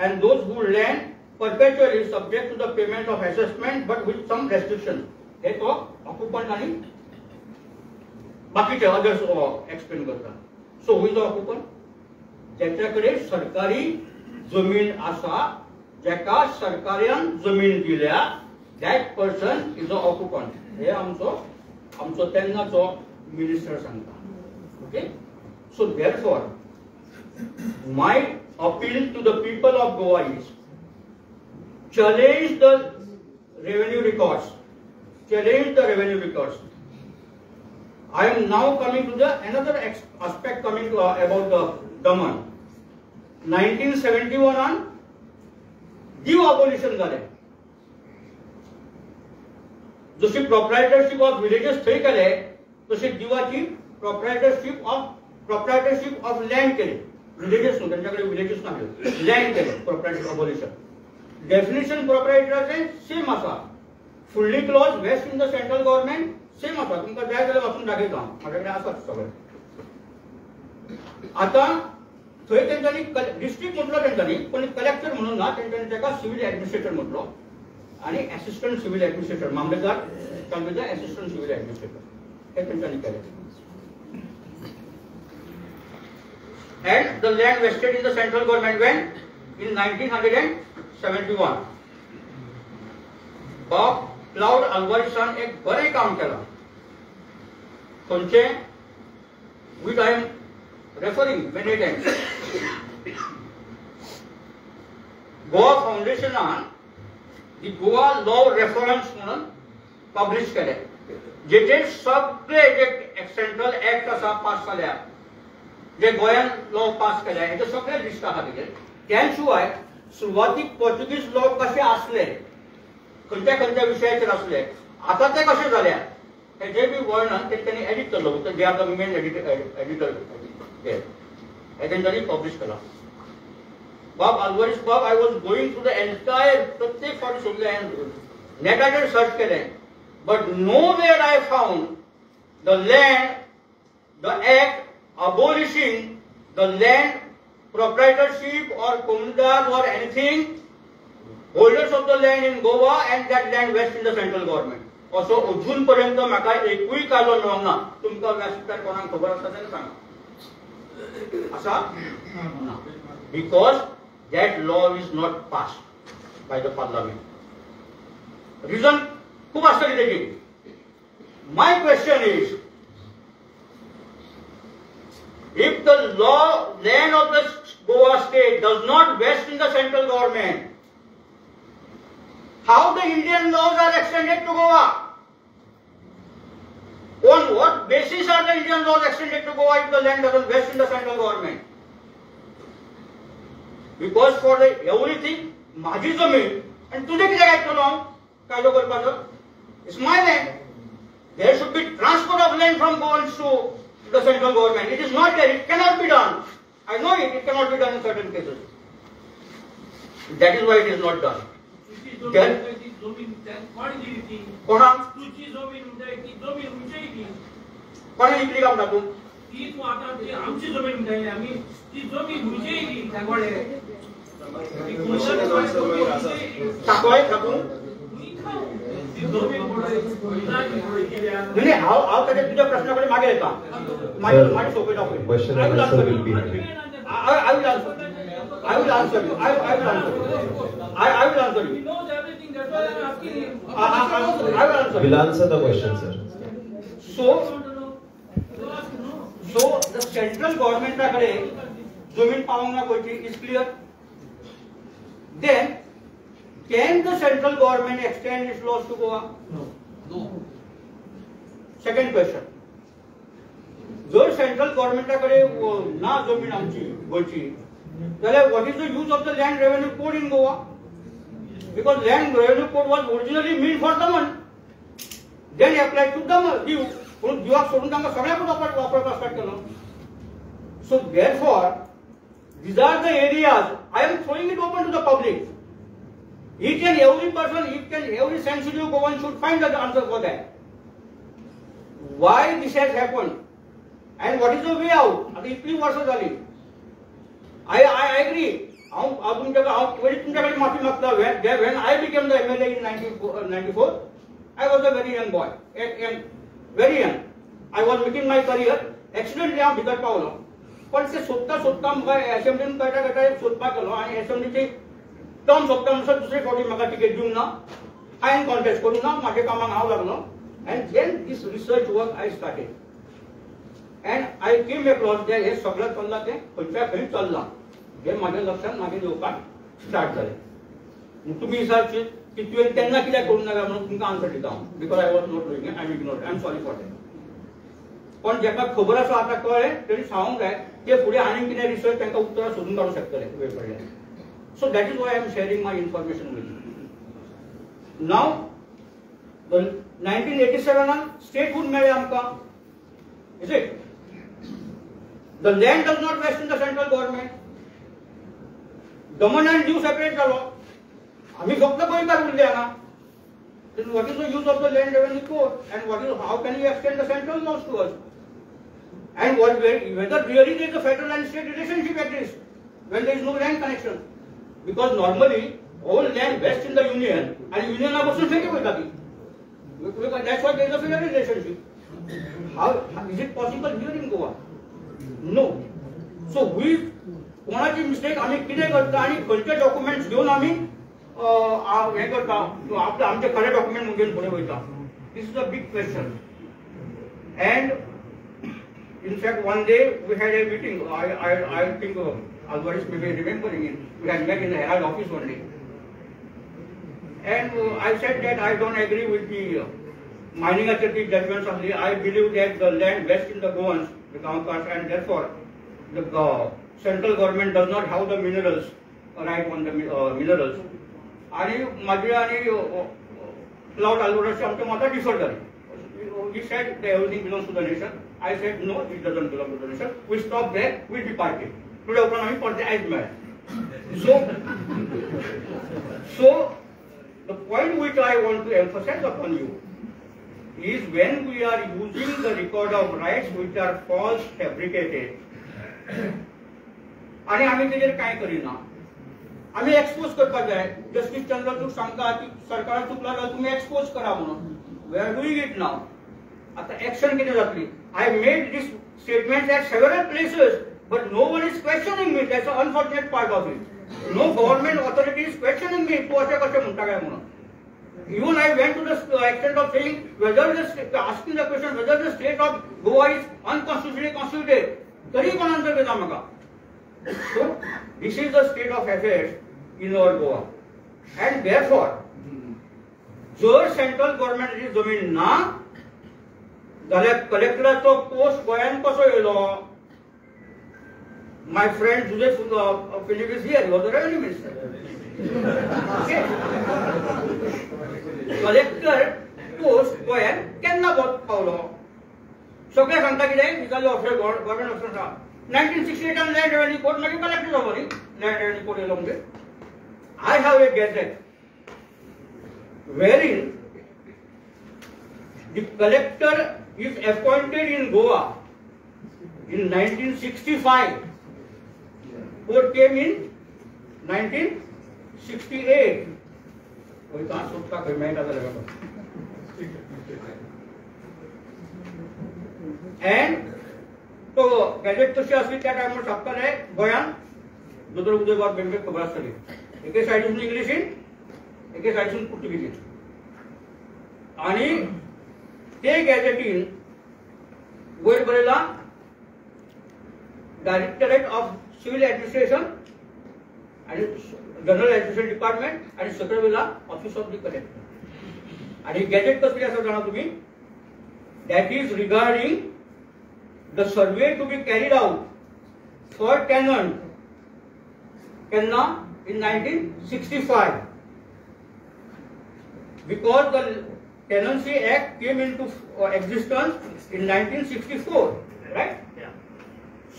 and those who land perpetually subject to the payment of assessment but with some restrictions. हे तो ऑक्युपंट आणि बाकीचे others explain करता. सो who is the ऑक्युपंट? ज्याच्याकडे सरकारी जमीन आसा, ज्याका सरकारान जमीन दिल्या, दॅट पर्सन इज द ऑक्युपंट. हे आमचो तेन्नाचो मिनिस्टर सांगता. Okay. So therefore my appeal to the people of Goa is challenge the revenue records. Challenge the revenue records. I am now coming to the another aspect coming to about the Daman. 1971 on Diu abolition झाले. जशी proprietorship of villages थंय केले, तशी दिवाची proprietorship of land केले. Villages no त्यांच्याकडे villages नाही, land केले प्रोप्रायटरी अबॉलिशन. डेफिनेशन प्रोप्रायटराचे सेम आसा. Fully clause vest in the central government same आसा. तुमकां जाय जाल्यार वाचून दाखयता, माझ्याकडे आसात सगळे. आता थंय तेंच्यांनी डिस्ट्रिक्ट म्हटलो तेंच्यांनी, पण कलेक्टर म्हणून ना, तेंच्यांनी ताका सिव्हिल ऍडमिनिस्ट्रेटर म्हटलो आणि असिस्टंट सिव्हिल ऍडमिनिस्ट्रेटर मामलेदार तांचे असिस्टंट सिव्हिल ऍडमिनिस्ट्रेटर हे तेंच्यांनी केले. and the land vested in the central government when? In 1971. Bob Cloud Alvarezan एक बरे काम केला. खंयचे? Which I am referring many times. Goa Foundation the Goa Law Reference म्हणून पब्लिश केले. जेचे सगळे जे सेंट्रल ऍक्ट आसा पास केल्या, जे गोंयान लॉ पास केल्या, हे सगळे लिस्ट आहा तेजेर. त्या शिवाय सुरवातीक पोर्तुगीज लॉ कशे आसले, खंयच्या खंयच्या विशयाचेर आसले, आता ते कशे जाल्या, हेजे बी वर्णन तेंच्यांनी एडिट केल्लो. जे आर द मेन एडिटर हे तेंच्यांनी पब्लिश केला. Bob Alvarez, Bob, I was going through the entire प्रत्येक फावटी सोडले नेटाचेर सर्च केले, but nowhere I found the land, the act abolishing the land proprietorship or comunidad or anything, holders of the land in Goa and that land west in the central government. असो अजून पर्यंत म्हाका एकूय कालो मेळोंक ना. तुमकां व्यासपीठार कोणाक खबर आसा तेन्ना सांगा. आसा? Because that law is not passed by the parliament. Reason खूप आसतली तेजी. My question is, if the land of the Goa state does not vest in the central government, how the Indian laws are extended to Goa? On what basis are the Indian laws extended to Goa if the land doesn't vest in the central government? Because for the everything, माझी जमीन आणि तुझे किती काय केलो कायदो करपाचो? It's my land. There should be transfer of land from Goa to the central government. It is not there. It cannot be done. I know it. It cannot be done in certain cases. That is why it is not done. Then, कोणा? कोणा इकली काम दाखवू? ती तू आता ती आमची जमीन म्हणताय आम्ही ती जमीन म्हणजे की सांगोळे टाकोय टाकू नाही हाव त्याच्या तुझ्या प्रश्नाकडे मागे येता माझी सोपे टाकू I will answer you. I will answer you. We'll answer the question, sir. So the central government कडे जमीन पावंक ना गोयची is clear. Then can the central government extend its laws to Goa? No. Second question. जर central गव्हर्नमेंटाकडे ना जमीन आमची गोयची जाल्यार what is the use of the land revenue code in Goa? Because land revenue code was originally meant for Daman, then applied to Daman. म्हणून दिवाक सोडून तांकां सगळ्याकूच वापरपाक start Kelo. So therefore these are the areas I am throwing it open to the public. Each and every person, each and every sensitive Goan should find the answer for that. Why this has happened and what is the way out? आता इतली वर्ष झाली. I agree. तुमच्याकडे माफी मागता. When I became the MLA in 94, I was a very young boy, very young. I was making my career. Accidentally हांव भितर Paulo. पण ते सोदता म्हाका असेंब्लीन कळटा सोदपाक गेलो आनी असेंब्लीची टर्म सोंपता म्हणसर दुसरे फावटी म्हाका टिकेट दिवंक ना. हांवें कॉन्टेस्ट करूंक ना. म्हाज्या कामाक हांव लागलो. And then this research work I started. And I came across that हे सगळं चल्लां तें खंयच्या खंय चल्लां हें म्हाज्या लक्षांत मागीर येवपाक स्टार्ट जालें. तुमी विचारचे की तुवें तेन्ना कित्याक करूंक नाका म्हणून तुमकां आन्सर दिता हांव. Because I was not doing it. I am ignore. I am sorry for that. पण जेका खबर आसा आतां कळ्ळें तेणी सांगूंक जाय ते फुडें आनीक कितें रिसर्च तांकां उत्तरां सोदून काडूंक शकतले वेळ पडल्यार. So that is why I am sharing my information with you. नाव 1987 स्टेटहूड मेळ्ळें आमकां. Is it? The land does not vest in the central government. Daman and Diu separate जालो. आम्ही फक्त गोंयकार उरले हांगा. Then what is the use of the land revenue code and how can we extend the central laws to us? And whether really there is a federal and state relationship exists when there is no land connection? Because normally all land vests in the union and union are also taken with that. That's why there is a federal relationship. How is it possible here in Goa? No. सो हुई कोणाची mistake आम्ही कितें करता आणि खंयचे documents घेऊन आम्ही हे करता आपले आमचे खरे डॉक्युमेंट घेऊन पुढे वयता. This is a big question. And in fact, one day we had a meeting. I think Alvarez may be remembering it. We had met in the Herald office one day, and I said that I don't agree with the mining authority judgments of the. I believe that the land west in the Goans, the Kamkas, and therefore the central government does not have the minerals right on the minerals. आणि माझे आणि Cloud Alvarez आमच्या मतात differ झाले. He said that everything belongs to the nation. I said no, it doesn't belong to the nation. We stopped there. We departed. Today, we for the Ajmer. So the point which I want to emphasize upon you is when we are using the record of rights which are false, fabricated, आणि आम्ही त्याच्यावर काय करीना, आम्ही expose करपाक जाय. Justice Chandrachud सांगता की सरकार चुकला जाल्यार तुम्ही एक्सपोज करा म्हणून. We are doing it now. आता ऍक्शन किती जातली. I made this statement at several places, but no one is questioning me. That's an unfortunate part of it. No government authority is questioning me. तू असे कसे म्हणता काय म्हणून. Even I went to the extent of saying whether asking the question whether the state of Goa is unconstitutionally constituted. तरी पण answer देता म्हाका. So this is the state of affairs in our Goa, and therefore जर central गव्हर्नमेंटाची जमीन ना जाल्यार कलेक्टराचो पोस्ट गोंयान कसो येयलो. My friend Joseph Philip is here. He was the revenue minister. Collector post गोंयान केन्ना पावलो. सगळे सांगता कितें दिसाले ऑफिसर गव्हर्नमेंट ऑफिसर आसा. 1968 लँड रेव्हेन्यू कोर्ट मागीर कलेक्टर जालो न्ही. लँड रेव्हेन्यू कोर्ट येयलो म्हणजे. I have a gazette wherein the collector is appointed in Goa in 1965. Court came in 1968. कोई कहाँ सोचता कोई मैं नजर लगा. And तो गॅजेट कशी असली त्या टायमार छापताले गोंयान दोतोर उदयवार बेंबे खबर आसतली. एके सायडीसून इंग्लिशीन एके सायडीसून पुर्तुगीजीन. आणि ते गॅजेटीन वयर बरयला डायरेक्टरेट ऑफ सिव्हिल ऍडमिनिस्ट्रेशन आणि जनरल ऍडमिनिस्ट्रेशन डिपार्टमेंट आणि सकयल वयला ऑफिस ऑफ द कलेक्टर. आणि गॅजेट कसली आसा जाणा तुम्ही. That is regarding the survey to be carried out for tenant केन्ना in 1965, because the Tenancy Act came into existence in 1964, right? Yeah.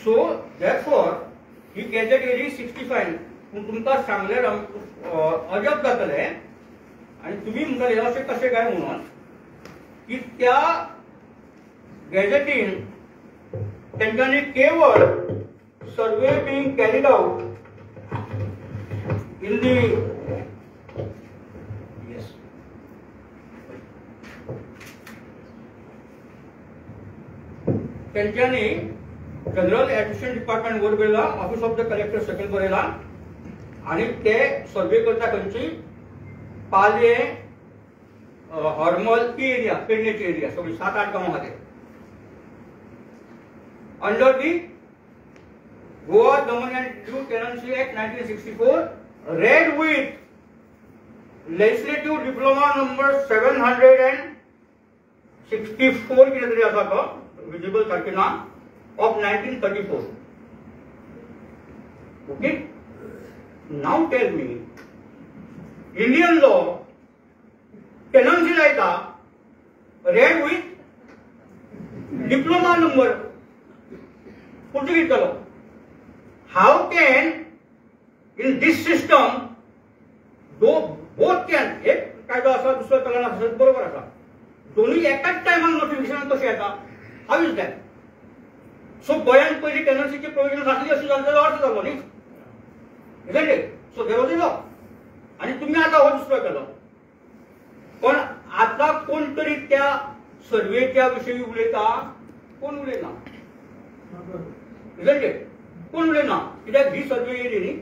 So therefore, he gazetted in 65. तुमका सांगले अजब जातले आणि तुम्ही म्हणले असे कसे काय म्हणून की त्या गॅजेटीन त्यांनी केवळ survey being carried out in the त्यांच्यानी जनरल ऍडमिनिस्ट्रेशन डिपार्टमेंट वर गेला ऑफिस ऑफ द कलेक्टर सकयल बरयला आणि ते सर्वे करता खंयची पालये हरमल ती एरिया पेडणेची एरिया सगळी 7-8 गांवां खातीर under the Goa Daman and Diu tenancy act 1964 read with legislative diploma number 764 कितेतरी आसा तो visible तारखेना of 1934. Okay, now tell me, Indian law tenancy laita read with diploma number Portuguese law. How can in this system both can एक कायदो आसा दुसरो चलन आसा बरोबर आसा दोन्ही एकाच टायमान नोटिफिकेशन कशें येता. हाव इज दॅट. सो गोंयान पयलीं टेनन्सीची प्रोविजन आसली अशी जाल्यार अर्थ जालो न्ही. Isn't it. So there was a law आनी तुमी आतां हो दुसरो केलो. पण आतां कोण तरी त्या सर्वेच्या विशयी उलयता कोण उलयना. Isn't it. कोण उलयना कित्याक ही सर्वे येयली न्ही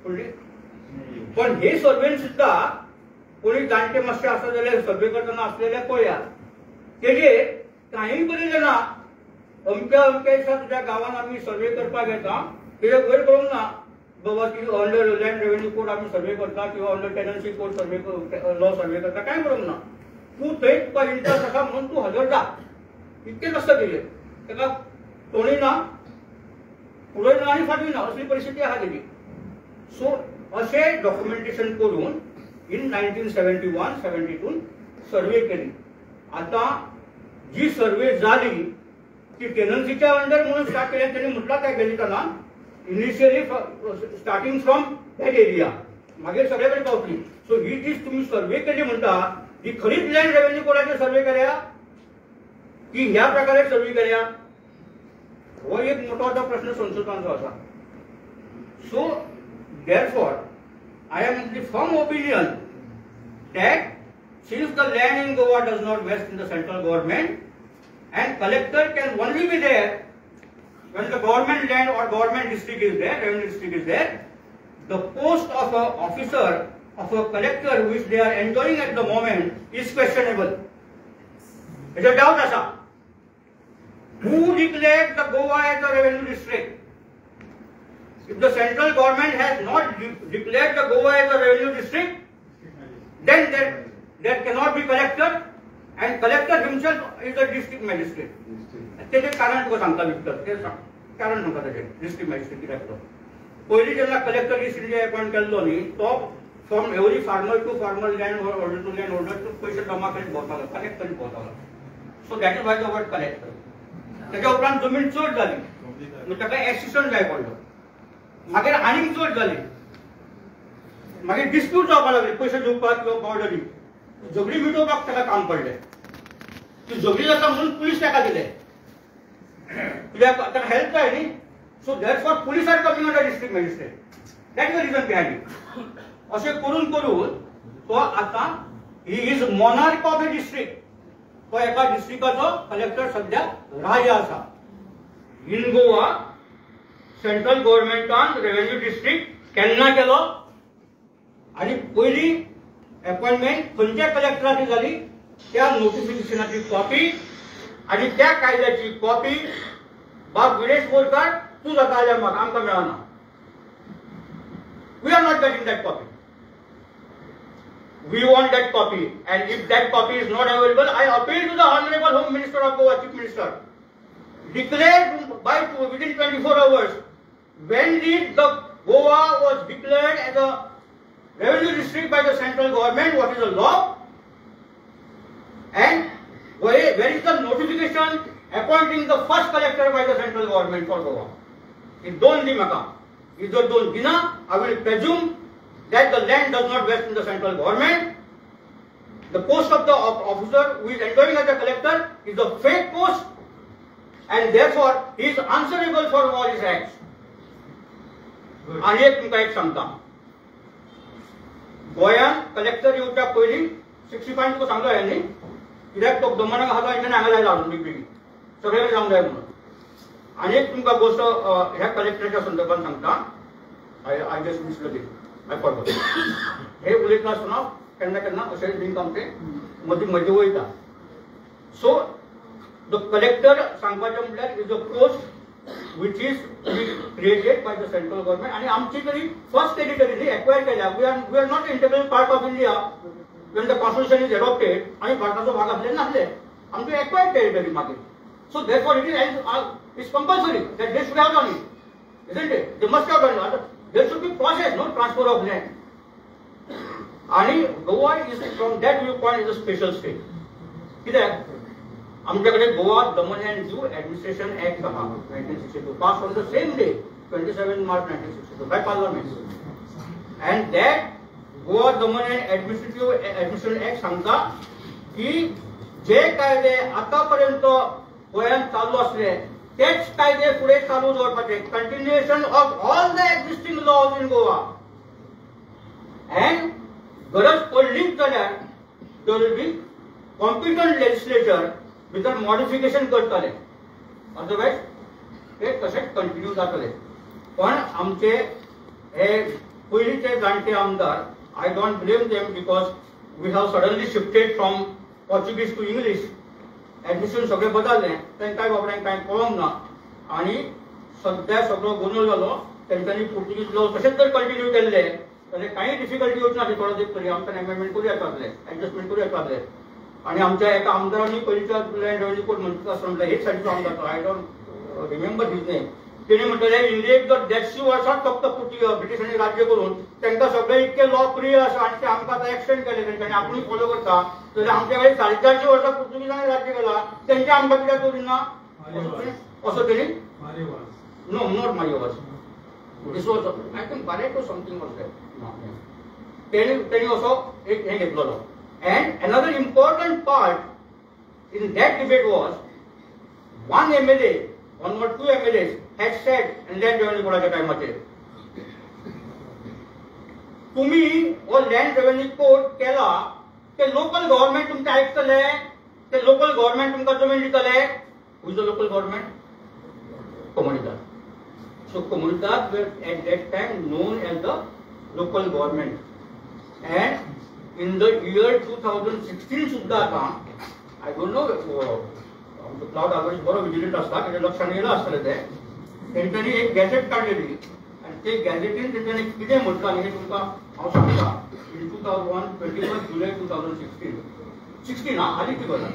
फुडली पण हे सर्वेन सुद्धा कोणी जाणटे मातशे आसा जाल्यार सर्वे करतना आसलेले पळया तेजेर कांय बरयलें ना अमक्या दिसा तुज्या गांवांत आमी सर्वे करपाक येता तेजे वयर बरोवंक ना बाबा की अंडर लँड रेव्हेन्यू कोड आमी सर्वे करता किंवा अंडर टेनन्सी कोड सर्वे लॉ सर्वे करता कांय बरोवंक ना तूं थंय तुका इंट्रस्ट आसा म्हणून तूं हजर जा इतकेंच आसता तेजेर तेका तोणीय ना फुडय ना आनी फाटूय ना असली परिस्थिती आहा तेजी सो अशें डॉक्युमेंटेशन करून इन 1971-72 सर्वे केली आता जी सर्वे जाली ती टेनन्सीच्या अंडर म्हणून स्टार्ट केली त्यांनी म्हटलं त्या गणिताना initially starting from that area मागीर सगळे कडेन पावतली सो ही जी तुम्ही सर्वे केली म्हणटा ही खरीच लँड रेव्हेन्यू कोडाचेर सर्वे केल्या की ह्या प्रकारे सर्वे केल्या हो एक मोठा प्रश्न संशोधनाचो आसा सो therefore I am in the firm opinion that since the land in Goa does not vest in the central government and collector can only be there when the government land or government district is there, revenue district is there, the post of an officer of a collector which they are enjoying at the moment is questionable. It's a doubt asa. Who declared the Goa as a revenue district? If the central government has not declared the Goa as a revenue district, then there cannot be collector, and collector himself is a district magistrate. तेजे कारण तुका सांगता Victor ते कारण सांगता तेजे district magistrate कित्याक तो पयलीं जेन्ना कलेक्टर डिस्ट्रिक्ट अपॉइंट केल्लो न्ही तो from every farmer to farmer land holder to land holder पयशे जमा करीत भोंवतालो कलेक्ट करीत भोंवतालो so that is why the word collector तेच्या उपरांत जमीन चड जाली ताका एक्सिस्टंट जाय पडलो मागीर आनीक चड जाली मागीर डिस्प्यूट जावपाक लागली पयशे दिवपाक किंवा बॉर्डरी झगडी मिटोवपाक ताका काम पडलें ती झगडी जाता म्हणून पुलीस ताका दिले कित्याक ताका हेल्प जाय न्ही so therefore police are coming under district magistrate that is the reason behind it अशें करून करून तो आतां he is monarch of a district तो एका डिस्ट्रिक्टाचो कलेक्टर सद्याक राजा आसा इन गोवा सेंट्रल गव्हर्नमेंटान रेव्हेन्यू डिस्ट्रिक्ट केन्ना केलो आनी पयली अपॉइंटमेंट खंयच्या कलेक्टराची जाली त्या नोटिफिकेशनाची कॉपी आणि त्या कायद्याची कॉपी बाब विरेश बोरकार तू जाता जाल्यार म्हाका आमकां मेळना we are not getting that copy we want that copy and if that copy is not available I appeal to the honourable home minister of Goa chief minister declared by within 24 hours when did the Goa was declared as a revenue district by the central government, what is the law, and where is the notification appointing the first collector by the central government for Goa. If don't di maka, if the don't dina, I will presume that the land does not vest in the central government. The post of the officer who is enjoying as a collector is a fake post, and therefore he is answerable for all his acts. आणि एक तुमकां एक सांगता गोंयांत collector येवच्या पयलीं 65 तुका सांगलो न्ही कित्याक तो दमणाक आहा तो हांगा लायला हाडून बेगीन सगळे कडेन जावंक जाय म्हणून आनी एक तुमकां गोश्ट ह्या कलेक्टराच्या संदर्भात सांगता I just misled it I forgot हे उलयतना आसतना केन्ना केन्ना अशें लिंक आमचे मदीं वयता सो द कलेक्टर सांगपाचें म्हटल्यार is a post which is created by the central government and आमची तरी फर्स्ट टेरिटरी न्ही एक्वायर केल्या we are not integral part of India when the constitution is adopted आणि भारताचो भाग आसले नासले आमची एक्वायर टेरिटरी मागीर so therefore it is compulsory that they should have done it isn't it they must have done it there should be process no transfer of land आणि Goa is from that viewpoint is a special state कित्याक आमच्याकडे Goa Daman and Diu administration act आहा 1962 pass on the same day 27 March 1962 by parliament and that Goa Daman and administration act सांगता की जे कायदे आतापर्यंत गोंयांत चालू आसले तेच कायदे फुडें चालू दवरपाचे continuation of all the existing laws in Goa and गरज पडलीच जाल्यार there will be competent legislature भितर मॉडिफिकेशन करतले अदरवायज ते तशेंच कंटिन्यू जातले पण आमचे हे पयलींचे जाणटे आमदार, I don't blame them because we have suddenly shifted from Portuguese to English. Admission सगळें बदललें, तांकांय बाबड्यांक कांय कळोंक ना आनी सद्या सगळो गोंधळ जालो. तेंच्यांनी पुर्तुगीज लॉ तशेंच जर कंटिन्यू केल्ले जाल्यार कांय डिफिकल्टी येवचना. थोडो तेंप तरी आमकां एमेंडमेंट करूं येताले, एडजस्टमेंट करूं येताले. आणि आमच्या एका आमदारांनी पयलींच्या लँड रेव्हेन्यू कोर्ट म्हणटा आसता, हेच सायडीचो आमदार तो, I don't remember his name. तेणी म्हटलें इंडियेक जर 150 वर्सां फक्त ब्रिटिशांनी राज्य करून तांकां सगळे इतके लॉ प्रिय आसा आनी ते आमकां आतां एक्सटेंड केले तेंच्यांनी, आपुणूय फॉलो करता. जाल्यार आमच्या कडेन 450 वर्सां पुर्तुगीजांनी राज्य केलां, तेंचे आमकां कित्याक करिना असो तेणी. नो, नॉट मारिवास. This was I think Barreto something was that. तेणी असो एक हे घेतलेलो. And another important part in that debate was one MLA, one or two MLAs had said in land revenue board time तुम्ही वो लँड रेव्हेन्यू कोड केला ते local government तुमचे ऐकतले, ते लोकल गव्हर्नमेंट तुमकां जमीन दितले. Who is the local government? Comunidad. So Comunidad were at that time known as the local government. And in the year 2016 सुद्धा आता, I don't know, cloud hours बरो विजिलंट असता, त्याच्या लक्षात येयला आसतलें ते. तेंच्यांनी एक गॅजेट काडलेली आनी ते गॅजेटीन तेंच्यांनी कितें म्हटलां हे तुमकां हांव सांगता. इन 21 जुलै 2016 हालीं ती गजाल.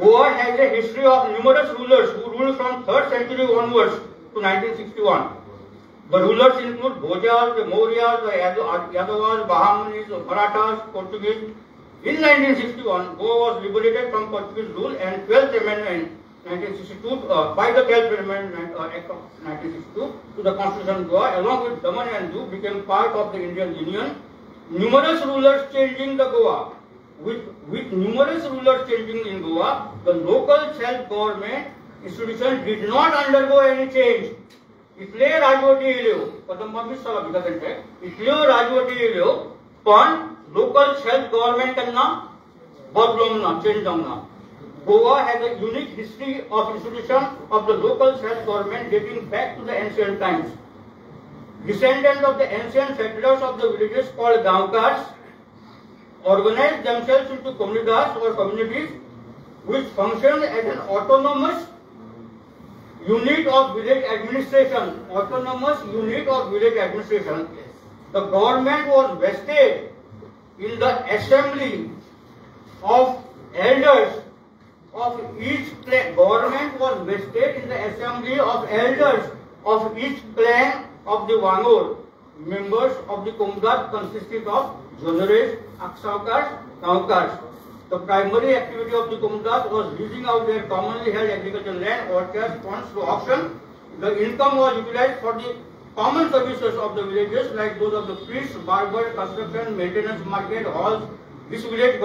Goa has a history of numerous rulers who ruled from 3rd century onwards to 1961. The rulers include Bhojas, the Mauryas, the Yadavas, Bahamanis, the Marathas, Portuguese. In 1961, Goa was liberated from Portuguese rule, and 12th Amendment 1962 by the 12th Amendment Act of 1962 to the Constitution of Goa, along with Daman and Diu, became part of the Indian Union. Numerous rulers changing the Goa. With numerous rulers changing in Goa, the local self-government institution did not undergo any change. इतले राजवटी येयल्यो, Kadamba miss जाला भितर तेंचे, इतल्यो राजवटी येयल्यो, पण local self government केन्ना बदलूंक ना, change जावंक ना. Goa has a unique history of institution of the local self-government dating back to the ancient times. Descendants of the ancient settlers of the villages called Gaonkars organized themselves into comunidades or communities which functioned as an autonomous unit of village administration. Autonomous unit of village administration. The government was vested in the assembly of elders of each clan. Government was vested in the assembly of elders of each clan of the Wangor. Members of the Comunidad consisted of Jonares, Aksaukars, Gaonkars. The primary activity of the Comunidad was leasing out their commonly held agricultural land, orchards, ponds to auction. The income was utilized for the common services of the villages like those of the priests, barber, construction, maintenance, market, halls. This village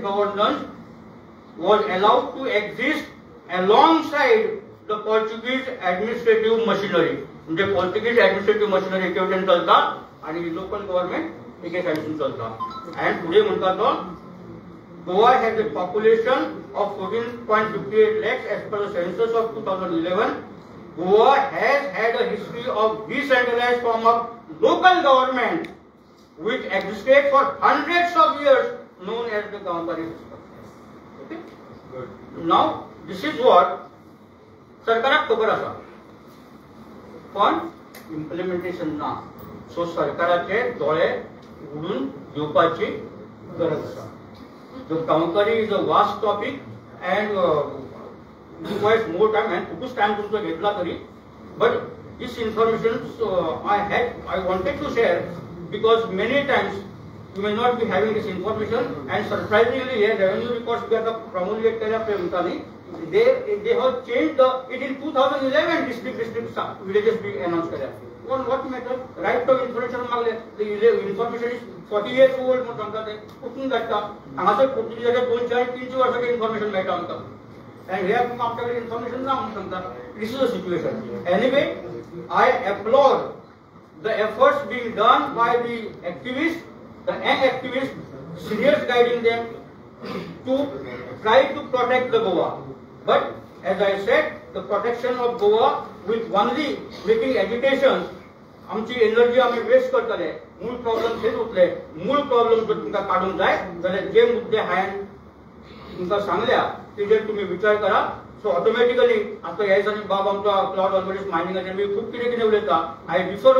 governance was allowed to exist alongside the Portuguese administrative machinery. म्हणजे Portuguese administrative machinery एके वटेन चलता आणि local government एके साइडीन चलता. And पुढे म्हणता तो Goa has a population of 14.58 lakhs as per the census of 2011. Goa has had a history of decentralized form of local government which existed for hundreds of years, known as the Gaonkari system. Okay? Good. Now, this is what सरकाराक खबर आसा, पण implementation ना. सो सरकाराचे दोळे उडून घेवपाची गरज आसा. The Gaonkari is a vast topic and requires more time and खूपच time तुमचा घेतला तरी. But this information I wanted to share because many times you may not be having this information, and surprisingly here revenue records we are promulgated केल्या प्रेमतानी. They have changed it in 2011 district villages be announced केल्या. What matter? Right to information मागले. The information is 40 years old म्हणून सांगता ते कुठून घडटा. हांगासर पुर्तुगीजाच्या 2-4-3 वर्सांचे information मेळटा आमकां. And here आमच्याकडे इन्फॉर्मेशन ना म्हणून सांगता. This is the situation. Anyway, I applaud the efforts being done by the activists, the young activists, seniors guiding them to try to protect the Goa. But as I said, the protection of Goa with only making agitation, आमची energy आम्ही waste करतले. मूळ problem तेच उरले. मूळ problem जर तुमका काढून जाय जाल्यार जे मुद्दे हांवें तुमकां सांगल्या तेजेर तुम्ही विचार करा. सो ऑटोमॅटिकली आता ह्या दिसांनी बाब आमचा क्लाउड ऑलरेडी मायनिंगाचेर बी खूब कितें कितें उलयता. I differ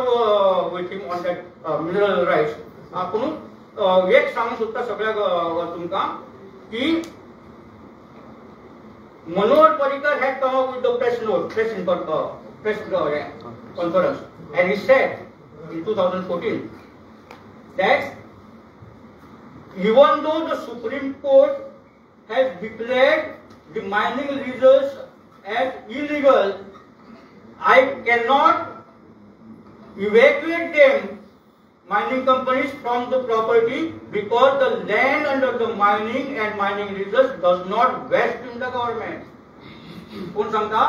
with him on that mineral rights. पूण एक सांगूंक सोदता सगळ्याक तुमकां की Manoj Parrikar had come up with the press conference, and he said in 2014 that even though the Supreme Court has declared the mining leases as illegal, I cannot evacuate them, mining companies, from the property because the land under the mining and mining leases does not vest in the government. कोण सांगता?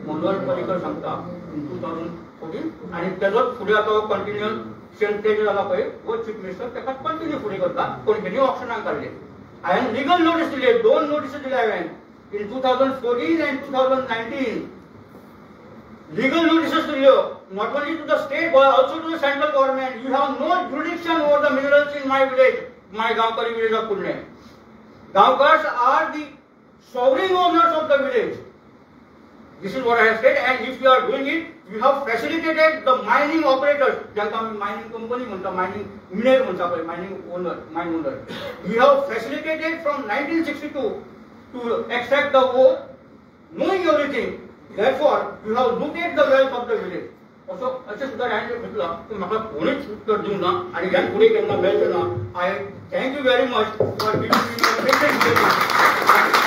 मनोहर पर्रीकर सांगता in 2014. आणि त्याचाच फुडें आता continuation तेज जाला पळय वो चीफ मिनिस्टर ताका कंटिन्यू फुडें करता. कोणकेनी ऑप्शनाक काडले. हांवें लिगल नोटीस दिले, 2 नोटीस दिले हांवें in 2014 and 2019. Legal notices to you, not only to the state but also to the central government. You have no jurisdiction over the minerals in my village, my Gaonkari village of Pune. Gaonkars are the sovereign owners of the village. This is what I have said, and if you are doing it, you have facilitated the mining operators. ज्यांका mining company म्हणता, mining miner म्हणता पळय, mining owner, mine owner. You have facilitated from 1962 to extract the ore, knowing everything. Therefore, you have looted the wealth of the village. Also, असे सुद्धा राहिले म्हटलं तर म्हाका कोणीच उत्तर दिवं ना आणि ह्या फुडें केन्ना मेळचें ना. I thank you very much for giving me the patient.